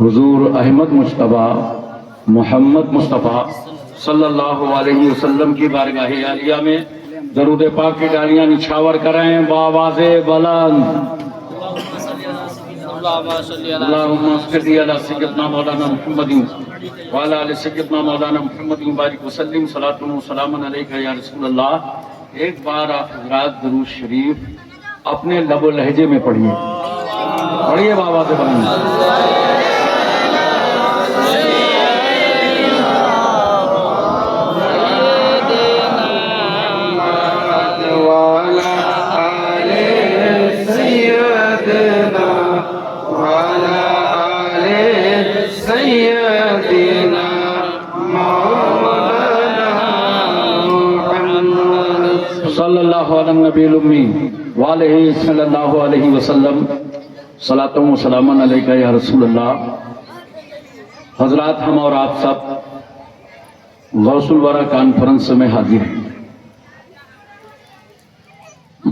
حضور احمد مصطفیٰ محمد مصطفیٰ صلی اللہ علیہ وسلم کی بارگاہ عالیہ میں درود پاک کی ڈالیاں نچھاور کریں بآواز بلند۔ اللہم صلی علی سیدنا مولانا محمد وعلی آل سیدنا مولانا محمد بارک وسلم صلاۃ و سلام علیکہ یا رسول اللہ۔ ایک بار آپ حضرات درود شریف اپنے لب و لہجے میں پڑھیے، پڑھیے بآواز بلند۔ صلی اللہ علیہ نبی الامی وآلہ صلی اللہ علیہ وسلم صلاۃ و سلام علیکہ یا رسول اللہ۔ حضرات، ہم اور آپ سب غوث الورا کانفرنس میں حاضر ہیں۔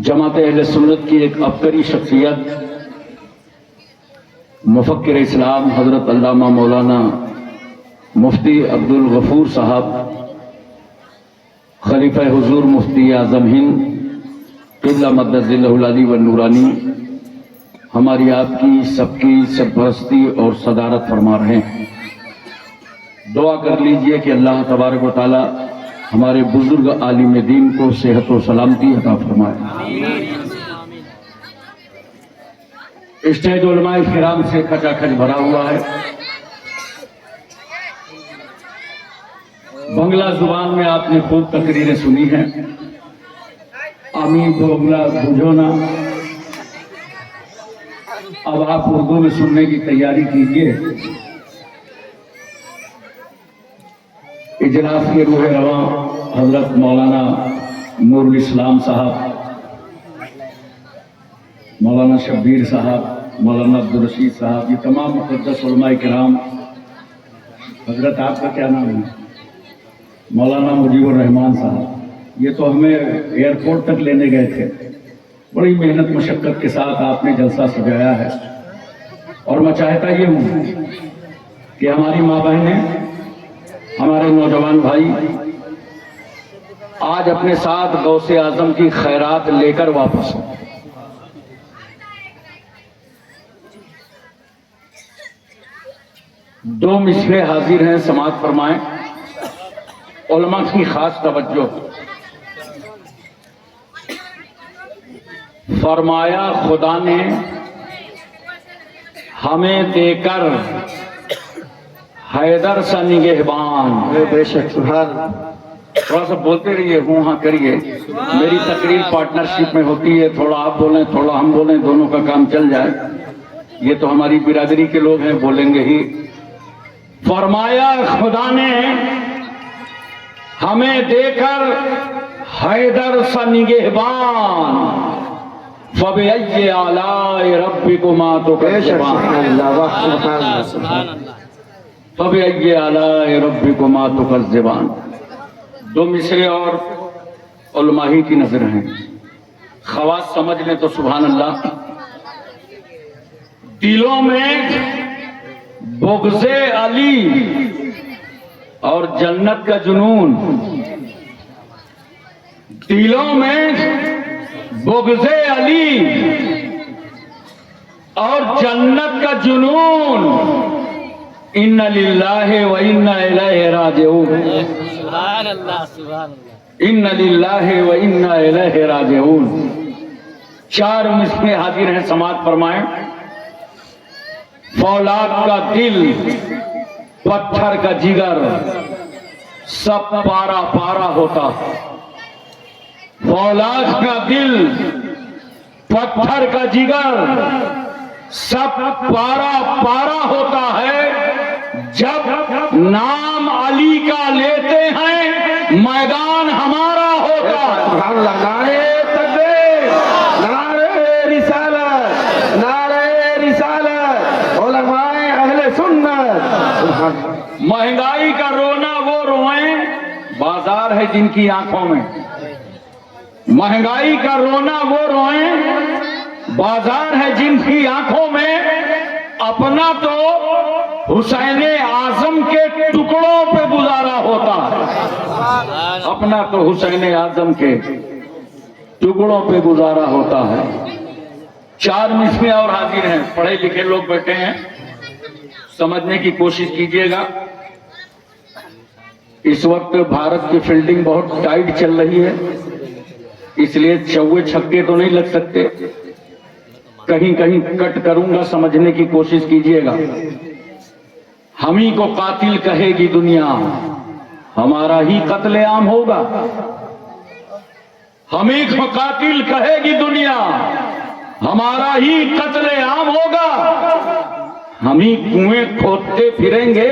جماعت اہل سنت کی ایک عبقری شخصیت مفکر اسلام حضرت علامہ مولانا مفتی عبدالغفور صاحب، خلیفہ حضور مفتی اعظم ہند قبلہ مدد اللہ العلی والنورانی، ہماری آپ کی سب کی سرپرستی اور صدارت فرما رہے ہیں۔ دعا کر لیجئے کہ اللہ تبارک و تعالی ہمارے بزرگ عالم دین کو صحت و سلامتی عطا فرمائے۔ اسٹیج علماء کرام سے کھچا کھچ بھرا ہوا ہے۔ بنگلہ زبان میں آپ نے خوب تقریریں سنی ہیں، آمین بنگلہ بوجھو نا۔ اب آپ اردو میں سننے کی تیاری کیجیے۔ اجلاس کے روح رواں حضرت مولانا نور الاسلام صاحب، مولانا شبیر صاحب، مولانا عبدالرشید صاحب، یہ تمام مقدس علماء کرام۔ حضرت آپ کا کیا نام ہے؟ مولانا مجیب الرحمان صاحب، یہ تو ہمیں ایئرپورٹ تک لینے گئے تھے۔ بڑی محنت مشقت کے ساتھ آپ نے جلسہ سجایا ہے، اور میں چاہتا یہ ہوں کہ ہماری ماں بہنیں، ہمارے نوجوان بھائی آج اپنے ساتھ غوث اعظم کی خیرات لے کر واپس ہوں۔ دو مصرے حاضر ہیں، سماعت فرمائیں۔ علماء کی خاص توجہ۔ فرمایا خدا نے ہمیں دے کر حیدر سا نگہبان۔ بے شک سبحان۔ تھوڑا سا بولتے رہیے، ہوں ہاں کریے۔ میری تقریر پارٹنرشپ میں ہوتی ہے، تھوڑا آپ بولیں تھوڑا ہم بولیں، دونوں کا کام چل جائے۔ یہ تو ہماری برادری کے لوگ ہیں، بولیں گے ہی۔ فرمایا خدا نے ہمیں دے کر حیدر سا نگہبان، فَبِأَيِّ آلَاءِ رَبِّكُمَا تُكَذِّبَانِ، فَبِأَيِّ آلَاءِ رَبِّكُمَا تُكَذِّبَانِ۔ دو مصرے اور علماء ہی کی نظر ہیں، خواص سمجھ لیں تو سبحان اللہ۔ دلوں میں بغض علی اور جنت کا جنون، دلوں میں بغض علی اور جنت کا جنون، ان للہ و انا الیہ راجعون، سبحان اللہ سبحان اللہ، ان للہ و انا الیہ راجعون۔ چار مصرے حاضر ہیں، سماعت فرمائیں۔ فولاد کا دل، پتھر کا جگر، سب پارا پارا ہوتا۔ فولاد کا دل، پتھر کا جگر، سب پارا پارا ہوتا ہے۔ جب نام علی کا لیتے ہیں میدان ہمارا ہوتا ہے۔ نعرہ تکبیر، نعرہ رسالت، نعرہ رسالت، علماء اہل سنت۔ مہنگائی کا رونا وہ روئیں، بازار ہے جن کی آنکھوں میں۔ مہنگائی کا رونا وہ روئیں، بازار ہے جن کی آنکھوں میں۔ اپنا تو حسین اعظم کے ٹکڑوں پہ گزارا ہوتا ہے، اپنا تو حسین اعظم کے ٹکڑوں پہ گزارا ہوتا ہے۔ 4 مصرے اور حاضر ہیں، پڑھے لکھے لوگ بیٹھے ہیں، سمجھنے کی کوشش کیجیے گا۔ اس وقت بھارت کی فیلڈنگ بہت ٹائٹ چل رہی ہے، اس لیے چوے چھکے تو نہیں لگ سکتے، کہیں کہیں کٹ کروں گا، سمجھنے کی کوشش کیجیے گا۔ ہم ہی کو قاتل کہے گی دنیا، ہمارا ہی قتل عام ہوگا۔ ہم ہی کو قاتل کہے گی دنیا، ہمارا ہی قتل عام ہوگا۔ ہم ہی کنویں کھودتے پھریں گے،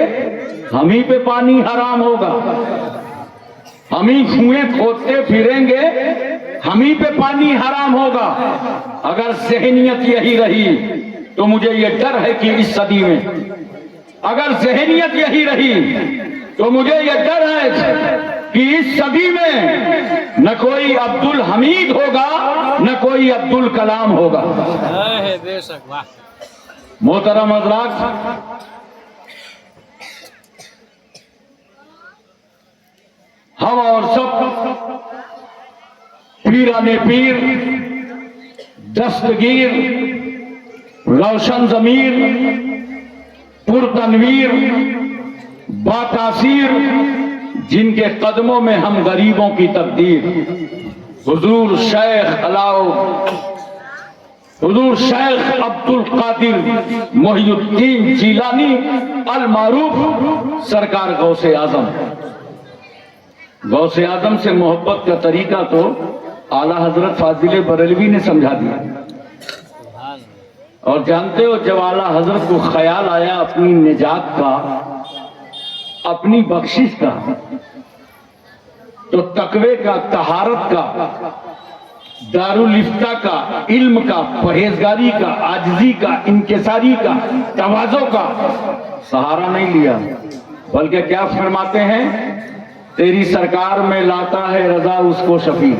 ہم ہی پہ پانی حرام ہوگا۔ ہم ہی کنویں کھودتے پھریں گے، ہم ہی پہ پانی حرام ہوگا۔ اگر ذہنیت یہی رہی تو مجھے یہ ڈر ہے کہ اس صدی میں، اگر ذہنیت یہی رہی تو مجھے یہ ڈر ہے کہ اس صدی میں نہ کوئی عبد الحمید ہوگا نہ کوئی عبد الکلام ہوگا۔ محترم حضرات، ہم اور سب پیرانے پیر، دستگیر، روشن ضمیر، پرتنویر، با تاثیر، جن کے قدموں میں ہم غریبوں کی تقدیر، حضور شیخ حضور شیخ عبد القادر محی الدین جیلانی المعروف سرکار غوث اعظم، غوث اعظم سے محبت کا طریقہ تو اعلیٰ حضرت فاضل بریلوی نے سمجھا دیا۔ اور جانتے ہو، جب اعلیٰ حضرت کو خیال آیا اپنی نجات کا، اپنی بخشش کا، تو تقوی کا، طہارت کا، دارالفتہ کا، علم کا، پرہیزگاری کا، عاجزی کا، انکساری کا، تواضع کا سہارا نہیں لیا، بلکہ کیا فرماتے ہیں؟ تیری سرکار میں لاتا ہے رضا اس کو شفیع،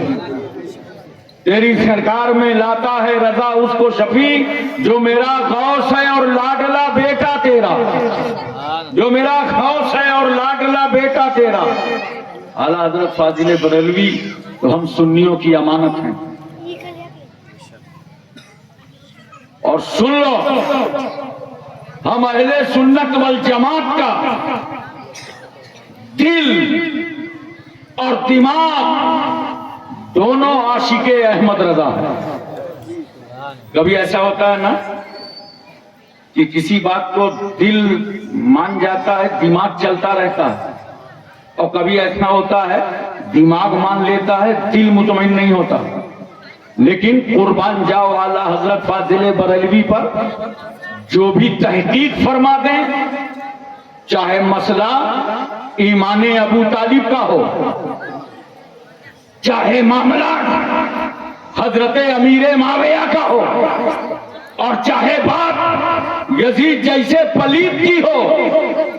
تیری سرکار میں لاتا ہے رضا اس کو شفیع، جو میرا غوث ہے اور لاڈلا بیٹا تیرا، جو میرا غوث ہے اور لاڈلا بیٹا تیرا۔ اعلیٰ حضرت فاضل بریلوی تو ہم سنیوں کی امانت ہیں۔ اور سن لو، ہم اہل سنت والجماعت کا دل اور دماغ دونوں عاشق احمد رضا ہے۔ کبھی ایسا ہوتا ہے نا کہ کسی بات کو دل مان جاتا ہے، دماغ چلتا رہتا ہے، اور کبھی ایسا ہوتا ہے دماغ مان لیتا ہے، دل مطمئن نہیں ہوتا۔ لیکن قربان جاؤ اعلیٰ حضرت فاضل بریلوی پر، جو بھی تحقیق فرما دیں، چاہے مسئلہ ایمان ابو طالب کا ہو، چاہے معاملہ حضرت امیر معاویہ کا ہو، اور چاہے بات یزید جیسے پلید کی ہو،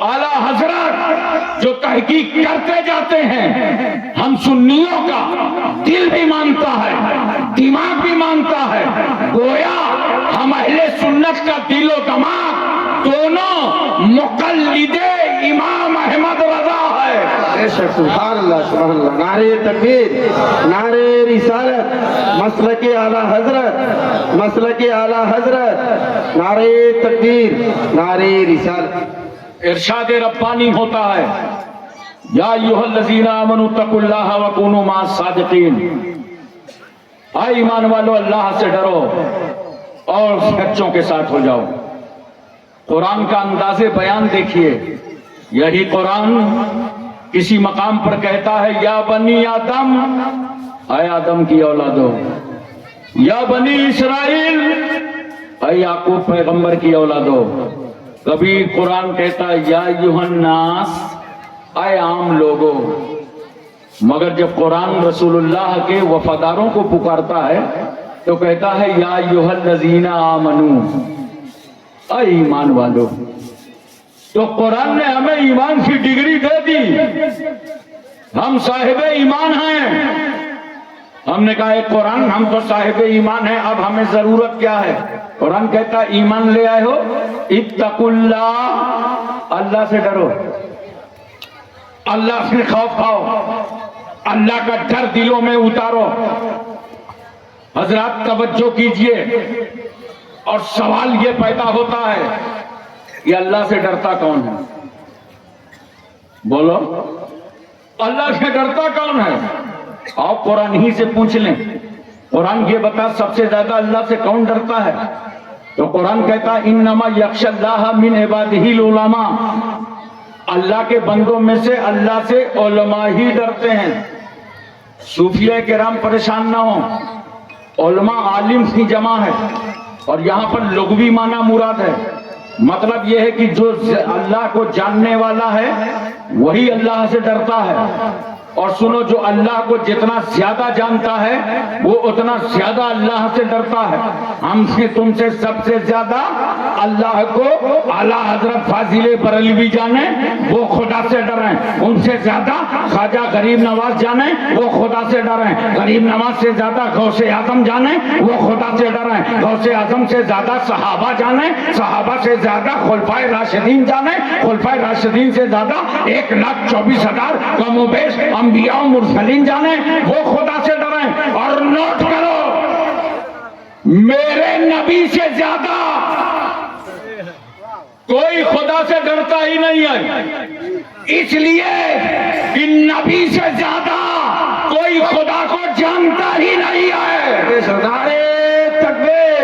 اعلیٰ حضرت جو تحقیق کرتے جاتے ہیں، ہم سنیوں کا دل بھی مانتا ہے، دماغ بھی مانتا ہے، گویا ہم اہل سنت کا دل و دماغ دونوں مقلد امام احمد رضا ہے۔ سبحان اللہ، سبحان اللہ، نعرہ تکبیر، نعرہ رسالت، مسلک اعلیٰ حضرت، مسلک اعلیٰ حضرت، نعرہ تکبیر، نعرہ رسالت۔ ارشاد ربانی ہوتا ہے، یا ایھا الذین آمنوا اتقوا اللہ وکونوا مع الصادقین، اے ایمان والو اللہ سے ڈرو اور سچوں کے ساتھ ہو جاؤ۔ قرآن کا انداز بیان دیکھیے، یہی قرآن کسی مقام پر کہتا ہے یا بنی آدم، اے آدم کی اولادو، یا بنی اسرائیل، اے یعقوب پیغمبر کی اولادو۔ کبھی قرآن کہتا ہے یا ایھا الناس، اے عام لوگو۔ مگر جب قرآن رسول اللہ کے وفاداروں کو پکارتا ہے تو کہتا ہے یا ایھا الذین آمنوا، اے ایمان والو۔ تو قرآن نے ہمیں ایمان کی ڈگری دے دی، ہم صاحب ایمان ہیں۔ ہم نے کہا اے قرآن، ہم تو صاحب ایمان ہیں، اب ہمیں ضرورت کیا ہے؟ قرآن کہتا ہے ایمان لے آئے ہو اتقوا، اللہ سے ڈرو، اللہ سے خوف کھاؤ، اللہ کا ڈر دلوں میں اتارو۔ حضرات توجہ کیجئے، اور سوال یہ پیدا ہوتا ہے کہ اللہ سے ڈرتا کون ہے؟ بولو، اللہ سے ڈرتا کون ہے؟ آؤ قرآن ہی سے پوچھ لیں، قرآن یہ بتا سب سے زیادہ اللہ سے کون ڈرتا ہے؟ تو قرآن کہتا ہے انما یخشی اللہ من عبادہ العلماء، اللہ کے بندوں میں سے اللہ سے علماء ہی ڈرتے ہیں۔ صوفیہ کرام پریشان نہ ہوں، علماء عالم کی جمع ہے، اور یہاں پر لغوی معنی مراد ہے، مطلب یہ ہے کہ جو اللہ کو جاننے والا ہے وہی اللہ سے ڈرتا ہے۔ اور سنو، جو اللہ کو جتنا زیادہ جانتا ہے وہ اتنا زیادہ اللہ سے ڈرتا ہے۔ ہم سے تم سے سب سے زیادہ اللہ کو اعلیٰ حضرت فاضل بریلوی جانے، وہ خدا سے ڈریں، ان سے زیادہ خواجہ غریب نواز جانے، وہ خدا سے ڈریں، غریب نواز سے زیادہ غوث اعظم جانے، وہ خدا سے ڈریں، غوث اعظم سے زیادہ صحابہ جانے، صحابہ سے زیادہ خلفائے راشدین جانے، خلفائے راشدین سے زیادہ 1,24,000 کم و بیش انبیاء و مرسلین جانے، وہ خدا سے ڈریں۔ اور نوٹ کرو، میرے نبی سے زیادہ کوئی خدا سے ڈرتا ہی نہیں ہے، اس لیے کہ نبی سے زیادہ کوئی خدا کو جانتا ہی نہیں ہے۔ نعرے تکبیر،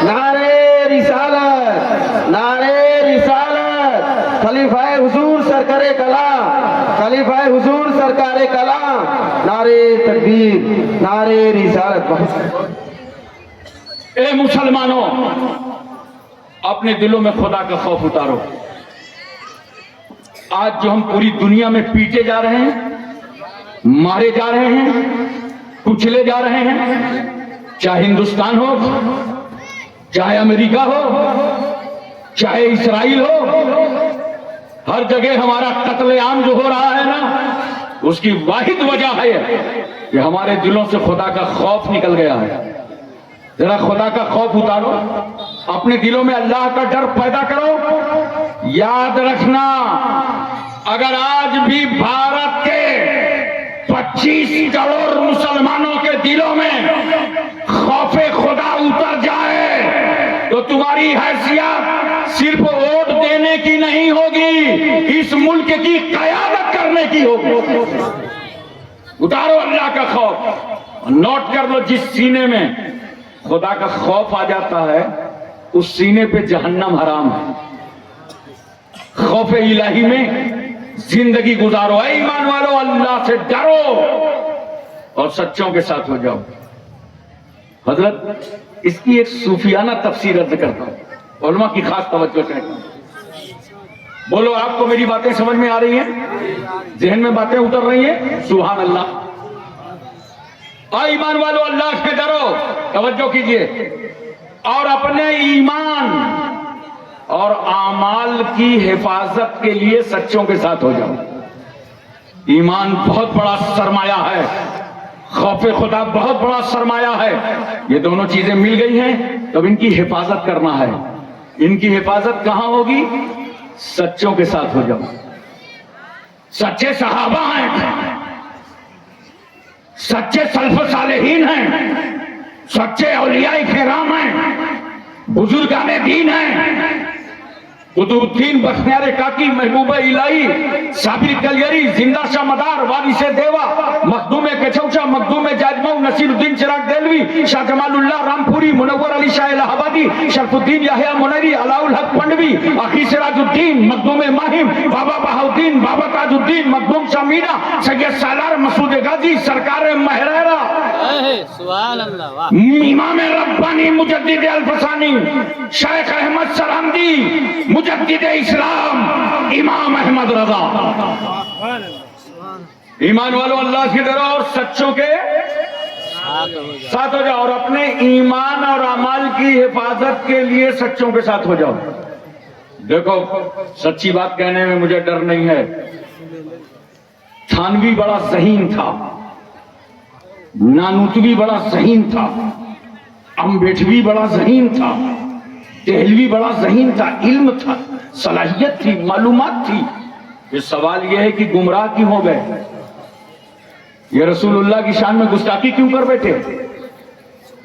نعرے رسالت، نعرے رسالت، خلیفہ حضور سرکار کلام، خلیفہ حضور سرکار کلام، نعرے تکبیر، نعرے رسالت۔ اے مسلمانوں، اپنے دلوں میں خدا کا خوف اتارو۔ آج جو ہم پوری دنیا میں پیٹے جا رہے ہیں، مارے جا رہے ہیں، کچلے جا رہے ہیں، چاہے ہندوستان ہو، چاہے امریکہ ہو، چاہے اسرائیل ہو، ہر جگہ ہمارا قتل عام جو ہو رہا ہے نا، اس کی واحد وجہ ہے کہ ہمارے دلوں سے خدا کا خوف نکل گیا ہے۔ ذرا خدا کا خوف اتارو، اپنے دلوں میں اللہ کا ڈر پیدا کرو۔ یاد رکھنا، اگر آج بھی بھارت کے 25 کروڑ مسلمانوں کے دلوں میں خوف خدا اتر جائے تو تمہاری حیثیت صرف ووٹ دینے کی نہیں ہوگی، اس ملک کی قیادت کرنے کی ہوگی۔ اتارو اللہ کا خوف۔ نوٹ کر لو، جس سینے میں خدا کا خوف آ جاتا ہے اس سینے پہ جہنم حرام ہے۔ خوف الہی میں زندگی گزارو۔ اے ایمان والو، اللہ سے ڈرو اور سچوں کے ساتھ ہو جاؤ۔ حضرت اس کی ایک صوفیانہ تفسیر عرض کرتا ہوں، علماء کی خاص توجہ چاہتا ہوں۔ بولو، آپ کو میری باتیں سمجھ میں آ رہی ہیں؟ ذہن میں باتیں اتر رہی ہیں؟ سبحان اللہ۔ ایمان والو، اللہ سے ڈرو، توجہ کیجئے، اور اپنے ایمان اور اعمال کی حفاظت کے لیے سچوں کے ساتھ ہو جاؤ۔ ایمان بہت بڑا سرمایہ ہے، خوف خدا بہت بڑا سرمایہ ہے۔ یہ دونوں چیزیں مل گئی ہیں تو ان کی حفاظت کرنا ہے۔ ان کی حفاظت کہاں ہوگی؟ سچوں کے ساتھ ہو جاؤ۔ سچے صحابہ ہیں، سچے سلف صالحین ہیں، سچے اولیاء کرام ہیں، بزرگان دین ہیں، قطب الدین بختیار کاکی، محبوب الہی، صابر کلیری، زندہ شاہ مدار، وارث دیوا، مخدوم کچوچا، مخدوم جاجمو، نصیر الدین چراغ دہلوی، شاہ جمال اللہ رامپوری، منور علی شاہ الہ آبادی، شرف الدین یحییٰ منیری، علاء الحق پنڈوی، آقی سراج الدین، مخدوم ماہم، بابا بہاؤدین، بابا تاج الدین، مخدوم شاہ میرا، سید سالار مسعود غازی، سرکار مہرارا، سبحان اللہ، امام ربانی مجدد الفسانی، شیخ احمد سرہندی، مجدد اسلام، امام احمد رضا۔ ایمان والو، اللہ سے ڈرو اور سچوں کے ساتھ ہو جاؤ، اور اپنے ایمان اور اعمال کی حفاظت کے لیے سچوں کے ساتھ ہو جاؤ۔ دیکھو، سچی بات کہنے میں مجھے ڈر نہیں ہے۔ تھانوی بڑا ذہین تھا، نانوتوی بڑا ذہین تھا، امبیٹوی بڑا ذہین تھا، دہلوی بڑا ذہین تھا، علم تھا، صلاحیت تھی، معلومات تھی. یہ سوال یہ ہے کہ گمراہ کیوں ہو گئے؟ یہ رسول اللہ کی شان میں گستاخی کیوں کر بیٹھے؟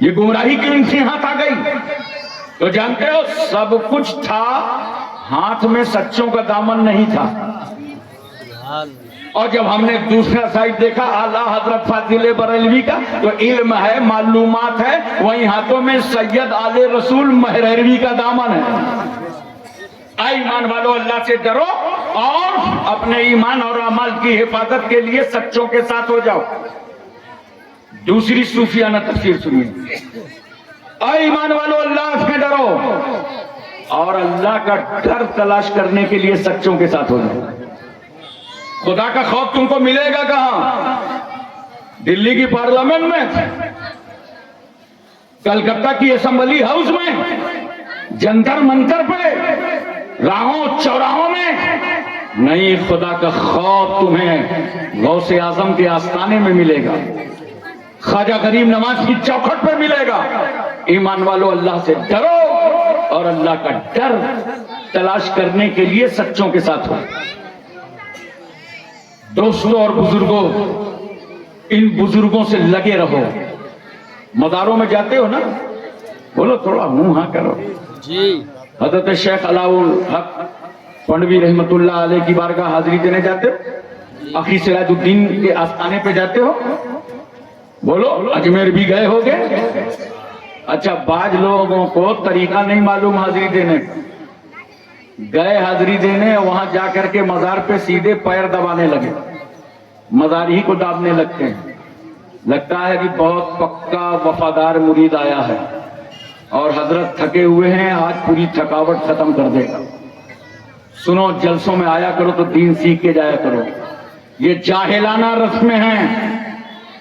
یہ گمراہی کیوں ان کے ہاتھ آ گئی؟ تو جانتے ہو سب کچھ تھا، ہاتھ میں سچوں کا دامن نہیں تھا. اور جب ہم نے دوسرا سائڈ دیکھا اعلیٰ حضرت فاضل بریلوی کا، تو علم ہے، معلومات ہے، وہیں ہاتھوں میں سید آل رسول مہروی کا دامن ہے. اے ایمان والو، اللہ سے ڈرو اور اپنے ایمان اور اعمال کی حفاظت کے لیے سچوں کے ساتھ ہو جاؤ. دوسری صوفیانہ تفسیر سنیے. اے ایمان والو، اللہ سے ڈرو اور اللہ کا ڈر تلاش کرنے کے لیے سچوں کے ساتھ ہو جاؤ. خدا کا خوف تم کو ملے گا کہاں؟ دلی کی پارلیمنٹ میں، کلکتہ کی اسمبلی ہاؤس میں، جنتر منتر پہ، راہوں چوراہوں میں نہیں. خدا کا خوف تمہیں غوث اعظم کے آستانے میں ملے گا، خواجہ غریب نواز کی چوکھٹ پہ ملے گا. ایمان والو، اللہ سے ڈرو اور اللہ کا ڈر تلاش کرنے کے لیے سچوں کے ساتھ ہو. دوستوں اور بزرگوں، ان بزرگوں سے لگے رہو. مزاروں میں جاتے ہو نا، بولو تھوڑا منہ ہاں کرو. جی حضرت شیخ علاء الحق پنڈوی رحمت اللہ علیہ کی بارگاہ حاضری دینے جاتے ہو؟ اخی سراج الدین کے آستانے پہ جاتے ہو؟ بولو اجمیر بھی گئے ہوگے. اچھا، بعض لوگوں کو طریقہ نہیں معلوم حاضری دینے. گئے حاضری دینے، وہاں جا کر کے مزار پہ سیدھے پیر دبانے لگے، مزار ہی کو دابنے لگتے ہیں. لگتا ہے کہ بہت پکا وفادار مرید آیا ہے اور حضرت تھکے ہوئے ہیں، آج پوری تھکاوٹ ختم کر دے گا. سنو، جلسوں میں آیا کرو تو دین سیکھ کے جایا کرو. یہ جاہلانہ رسمیں ہیں،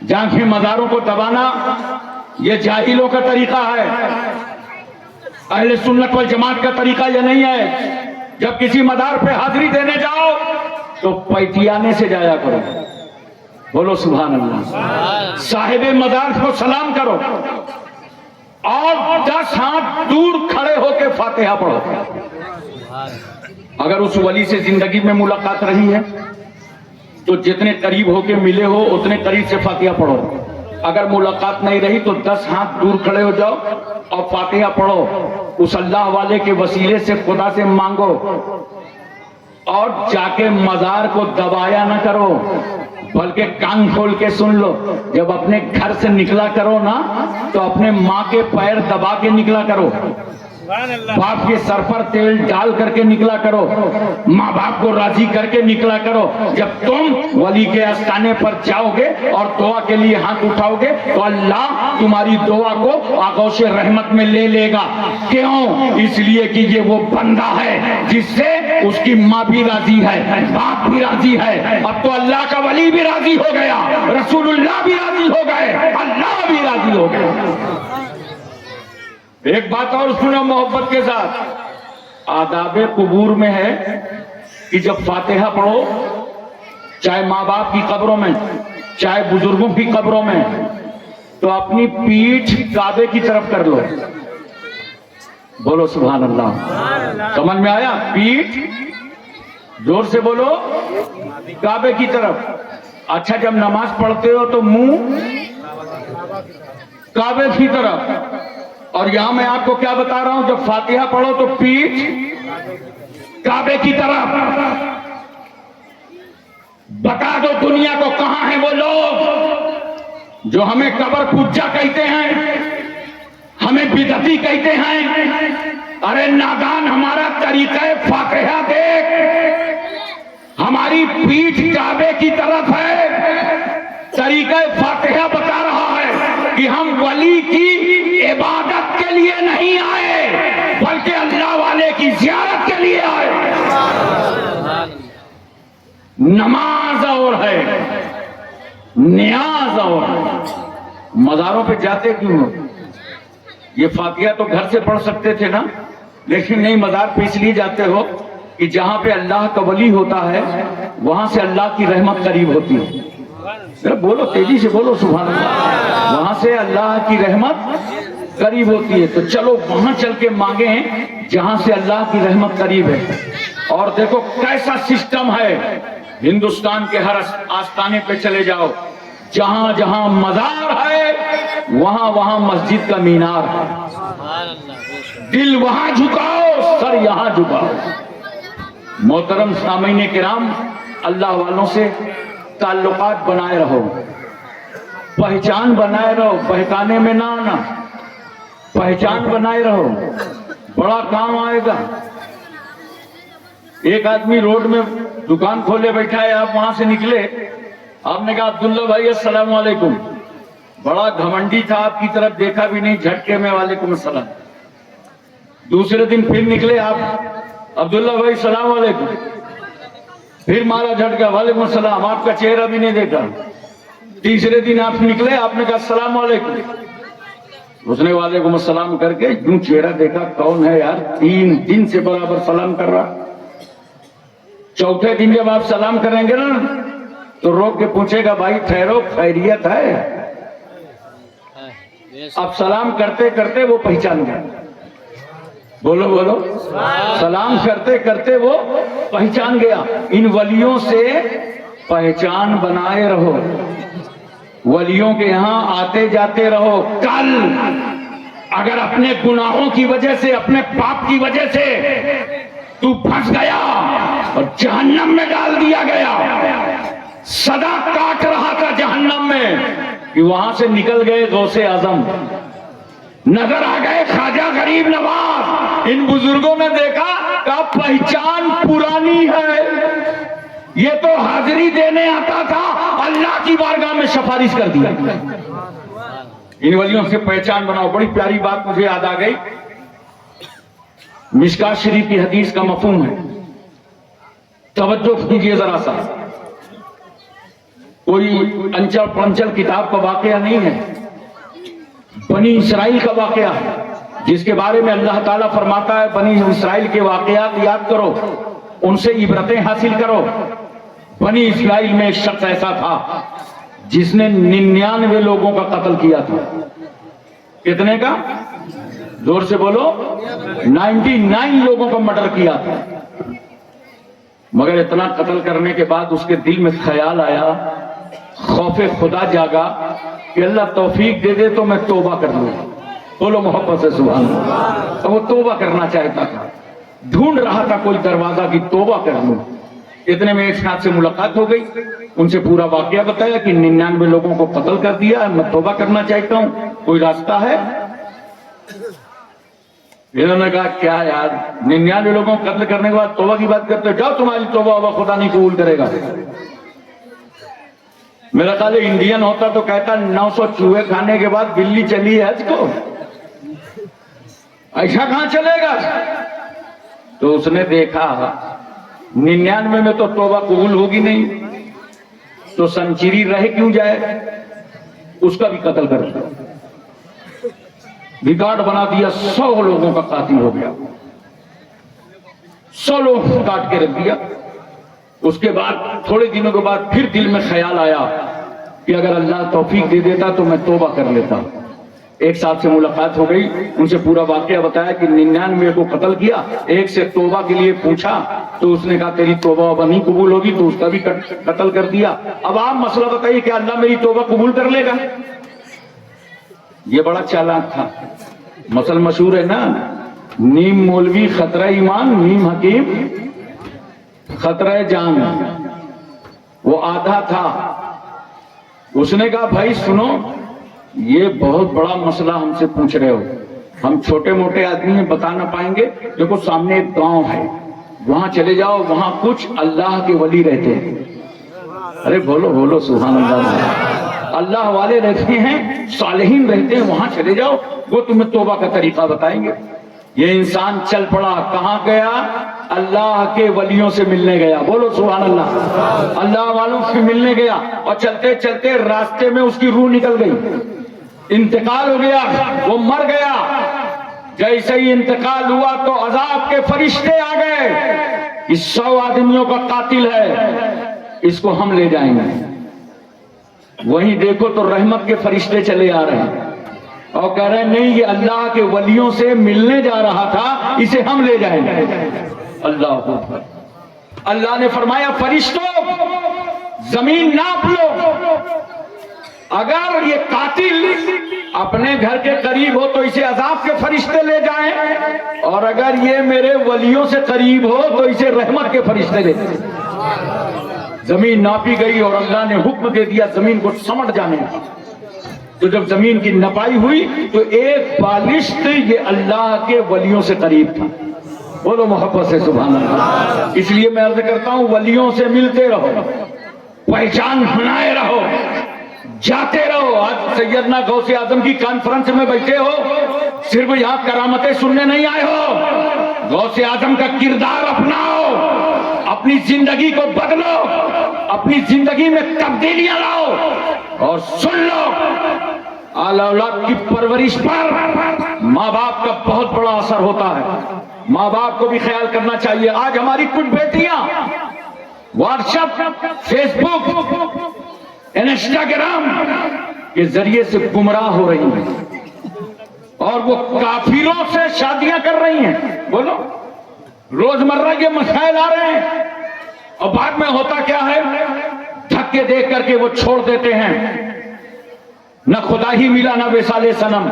جا کے مزاروں کو دبانا یہ جاہلوں کا طریقہ ہے. اہل سنت والجماعت کا طریقہ یہ نہیں ہے. جب کسی مزار پہ حاضری دینے جاؤ تو پیٹیانے سے جایا کرو. بولو سبحان اللہ. صاحب مزار کو سلام کرو اور 10 ہاتھ دور کھڑے ہو کے فاتحہ پڑھو. اگر اس ولی سے زندگی میں ملاقات رہی ہے تو جتنے قریب ہو کے ملے ہو اتنے قریب سے فاتحہ پڑھو. اگر ملاقات نہیں رہی تو 10 ہاتھ دور کھڑے ہو جاؤ اور فاتحہ پڑھو. اس اللہ والے کے وسیلے سے خدا سے مانگو اور جا کے مزار کو دبایا نہ کرو، بلکہ کان کھول کے سن لو. جب اپنے گھر سے نکلا کرو نا تو اپنے ماں کے پیر دبا کے نکلا کرو، باپ کے سر پر تیل ڈال کر کے نکلا کرو، ماں باپ کو راضی کر کے نکلا کرو. جب تم ولی کے آستانے پر جاؤ گے اور دعا کے لیے ہاتھ اٹھاؤ گے تو اللہ تمہاری دعا کو آغوش رحمت میں لے لے گا. کیوں؟ اس لیے کہ یہ وہ بندہ ہے جس سے اس کی ماں بھی راضی ہے، باپ بھی راضی ہے. اب تو اللہ کا ولی بھی راضی ہو گیا، رسول اللہ بھی راضی ہو گئے، اللہ بھی راضی ہو گئے. ایک بات اور سنو محبت کے ساتھ. آداب قبور میں ہے کہ جب فاتحہ پڑھو، چاہے ماں باپ کی قبروں میں، چاہے بزرگوں کی قبروں میں، تو اپنی پیٹھ کعبے کی طرف کر لو. بولو سبحان اللہ. سمجھ میں آیا؟ پیٹھ زور سے بولو، کعبے کی طرف. اچھا، جب نماز پڑھتے ہو تو منہ کعبے کی طرف. اور یہاں میں آپ کو کیا بتا رہا ہوں، جب فاتحہ پڑھو تو پیٹھ کعبے کی طرف. بتا دو دنیا کو کہاں ہیں وہ لوگ جو ہمیں قبر پوجا کہتے ہیں، ہمیں بدعتی کہتے ہیں. ارے نادان، ہمارا طریقہ فاتحہ دیکھ، ہماری پیٹھ کعبے کی طرف ہے. طریقہ فاتحہ بتا رہا ہے کہ ہم ولی کی عبادت کے لیے نہیں آئے بلکہ اللہ والے کی زیارت کے لیے آئے. نماز اور ہے، نیاز اور ہے. مزاروں پہ جاتے کیوں ہو؟ یہ فاتحہ تو گھر سے پڑھ سکتے تھے نا، لیکن نہیں، مزار پہ اس لیے جاتے ہو کہ جہاں پہ اللہ کا ولی ہوتا ہے وہاں سے اللہ کی رحمت قریب ہوتی ہے. بولو تیزی سے بولو سبحان اللہ. وہاں سے اللہ کی رحمت قریب ہوتی ہے، تو چلو وہاں چل کے مانگیں جہاں سے اللہ کی رحمت قریب ہے۔ اور دیکھو کیسا سسٹم ہے، ہندوستان کے ہر آستانے پہ چلے جاؤ، جہاں جہاں مزار ہے وہاں وہاں مسجد کا مینار ہے۔ سبحان اللہ، بے شک۔ دل وہاں جھکاؤ، سر یہاں جھکاؤ۔ محترم سامعین کرام، اللہ والوں سے تعلقات بنائے رہو، پہچان بنائے رہو، بہکانے میں نہ آنا، پہچان بنائے رہو، بڑا کام آئے گا۔ ایک آدمی روڈ میں دکان کھولے بیٹھا ہے، آپ وہاں سے نکلے، آپ نے کہا عبداللہ بھائی السلام علیکم، بڑا گھمنڈی تھا، آپ کی طرف دیکھا بھی نہیں، جھٹکے میں وعلیکم السلام۔ دوسرے دن پھر نکلے آپ، عبداللہ بھائی السلام علیکم، پھر مارا جھٹکا، وعلیکم السلام، آپ کا چہرہ بھی نہیں دیکھا۔ تیسرے دن آپ نکلے، آپ نے کہا السلام علیکم، اس نے وعلیکم السلام کر کے یوں چہرہ دیکھا، کون ہے یار، 3 دن سے برابر سلام کر رہا۔ چوتھے دن جب آپ سلام کریں گے نا تو روک کے پوچھے گا بھائی ٹھہرو، خیریت ہے؟ بے شک۔ اب سلام کرتے کرتے وہ پہچان گیا، بولو بولو، سلام کرتے کرتے وہ پہچان گیا۔ ان ولیوں سے پہچان بنائے رہو، ولیوں کے یہاں آتے جاتے رہو۔ کل اگر اپنے گناہوں کی وجہ سے، اپنے پاپ کی وجہ سے تو پھنس گیا اور جہنم میں ڈال دیا گیا، صدا کاٹ رہا تھا جہنم میں کہ وہاں سے نکل گئے غوث اعظم، نظر آ گئے خواجہ غریب نواز، ان بزرگوں نے دیکھا کہ پہچان پرانی ہے، یہ تو حاضری دینے آتا تھا، اللہ کی بارگاہ میں سفارش کر دیا۔ ان ولیوں سے پہچان بناؤ۔ بڑی پیاری بات مجھے یاد آ گئی، مشکات شریف کی حدیث کا مفہوم ہے، توجہ کیجیے ذرا سا، کوئی انچل پنچل کتاب کا واقعہ نہیں ہے، بنی اسرائیل کا واقعہ ہے، جس کے بارے میں اللہ تعالیٰ فرماتا ہے بنی اسرائیل کے واقعات یاد کرو، ان سے عبرتیں حاصل کرو۔ بنی اسرائیل میں ایک شخص ایسا تھا جس نے 99 لوگوں کا قتل کیا تھا۔ کتنے کا؟ زور سے بولو، 99 لوگوں کا مرڈر کیا تھا۔ مگر اتنا قتل کرنے کے بعد اس کے دل میں خیال آیا، خوف خدا جاگا کہ اللہ توفیق دے دے تو میں توبہ کر لوں۔ بولو محبت سے سبحان اللہ۔ وہ توبہ کرنا چاہتا تھا، ڈھونڈ رہا تھا کوئی دروازہ کی توبہ کر لوں۔ اتنے میں ایک ساتھ سے ملاقات ہو گئی، ان سے پورا واقعہ بتایا کہ 99 لوگوں کو قتل کر دیا، میں توبہ کرنا چاہتا ہوں، کوئی راستہ ہے؟ انہوں نے کہا کیا یار، 99 لوگوں کو قتل کرنے کے بعد توبہ کی بات کرتے، جاؤ تمہاری توبہ ہوگا، خدا نہیں قبول کرے گا۔ میرا خیال ہے انڈین ہوتا تو کہتا 900 چوہے کھانے کے بعد بلی چلی ہے حج کو، ایسا کہاں چلے گا؟ تو اس نے دیکھا 99 میں تو توبہ قبول ہوگی نہیں، تو سنچری رہ کیوں جائے، اس کا بھی قتل کر دیا، ریکارڈ بنا دیا، 100 لوگوں کا قاتل ہو گیا، 100 لوگ کاٹ کے رکھ دیا۔ اس کے بعد تھوڑے دنوں کے بعد پھر دل میں خیال آیا کہ اگر اللہ توفیق دے دیتا تو میں توبہ کر لیتا۔ ایک صاحب سے ملاقات ہو گئی، ان سے پورا واقعہ بتایا کہ 99 کو قتل کیا، ایک سے توبہ کے لیے پوچھا تو اس نے کہا تیری توبہ اب نہیں قبول ہوگی، تو اس کا بھی قتل کر دیا۔ اب آپ مسئلہ بتائیے کہ اللہ میری توبہ قبول کر لے گا؟ یہ بڑا چالاک تھا، مسئلہ مشہور ہے نا، نیم مولوی خطرہ ایمان، نیم حکیم خطرہ جان، وہ آدھا تھا۔ اس نے کہا بھائی سنو، یہ بہت بڑا مسئلہ ہم سے پوچھ رہے ہو، ہم چھوٹے موٹے آدمی ہیں، بتا نہ پائیں گے، دیکھو سامنے ایک گاؤں ہے، وہاں چلے جاؤ، وہاں کچھ اللہ کے ولی رہتے ہیں۔ ارے بولو بولو سبحان اللہ، اللہ والے رہتے ہیں، صالحین رہتے ہیں، وہاں چلے جاؤ، وہ تمہیں توبہ کا طریقہ بتائیں گے۔ یہ انسان چل پڑا، کہاں گیا؟ اللہ کے ولیوں سے ملنے گیا، بولو سبحان اللہ، اللہ والوں سے ملنے گیا، اور چلتے چلتے راستے میں اس کی روح نکل گئی، انتقال ہو گیا، وہ مر گیا۔ جیسے ہی انتقال ہوا تو عذاب کے فرشتے آ گئے، اس 100 آدمیوں کا قاتل ہے، اس کو ہم لے جائیں گے۔ وہیں دیکھو تو رحمت کے فرشتے چلے آ رہے ہیں، اور کہہ رہے نہیں یہ اللہ کے ولیوں سے ملنے جا رہا تھا، اسے ہم لے جائیں گے۔ اللہ اکبر۔ اللہ نے فرمایا فرشتوں زمین ناپ لو، اگر یہ قاتل اپنے گھر کے قریب ہو تو اسے عذاب کے فرشتے لے جائیں، اور اگر یہ میرے ولیوں سے قریب ہو تو اسے رحمت کے فرشتے لے جائیں۔ زمین ناپی گئی اور اللہ نے حکم دے دیا زمین کو سمٹ جانے کا۔ تو جب زمین کی نپائی ہوئی تو ایک بالشت یہ اللہ کے ولیوں سے قریب تھا۔ بولو محبت سے سبحان اللہ۔ اس لیے میں عرض کرتا ہوں ولیوں سے ملتے رہو، پہچان بنائے رہو، جاتے رہو۔ آج سیدنا غوث اعظم کی کانفرنس میں بیٹھے ہو، صرف یہاں کرامتیں سننے نہیں آئے ہو، غوث اعظم کا کردار اپناؤ، اپنی زندگی کو بدلو، اپنی زندگی میں تبدیلیاں لاؤ، اور سن لو اعلیٰ اولاد کی پرورش پر ماں باپ کا بہت بڑا اثر ہوتا ہے۔ ماں باپ کو بھی خیال کرنا چاہیے۔ آج ہماری کچھ بیٹیاں واٹس ایپ، فیس بک، انسٹاگرام کے ذریعے سے گمراہ ہو رہی ہیں، اور وہ کافروں سے شادیاں کر رہی ہیں۔ بولو روزمرہ یہ مسائل آ رہے ہیں، اور بعد میں ہوتا کیا ہے، دھکے دیکھ کر کے وہ چھوڑ دیتے ہیں۔ نہ خدا ہی ملا نہ وصال صنم۔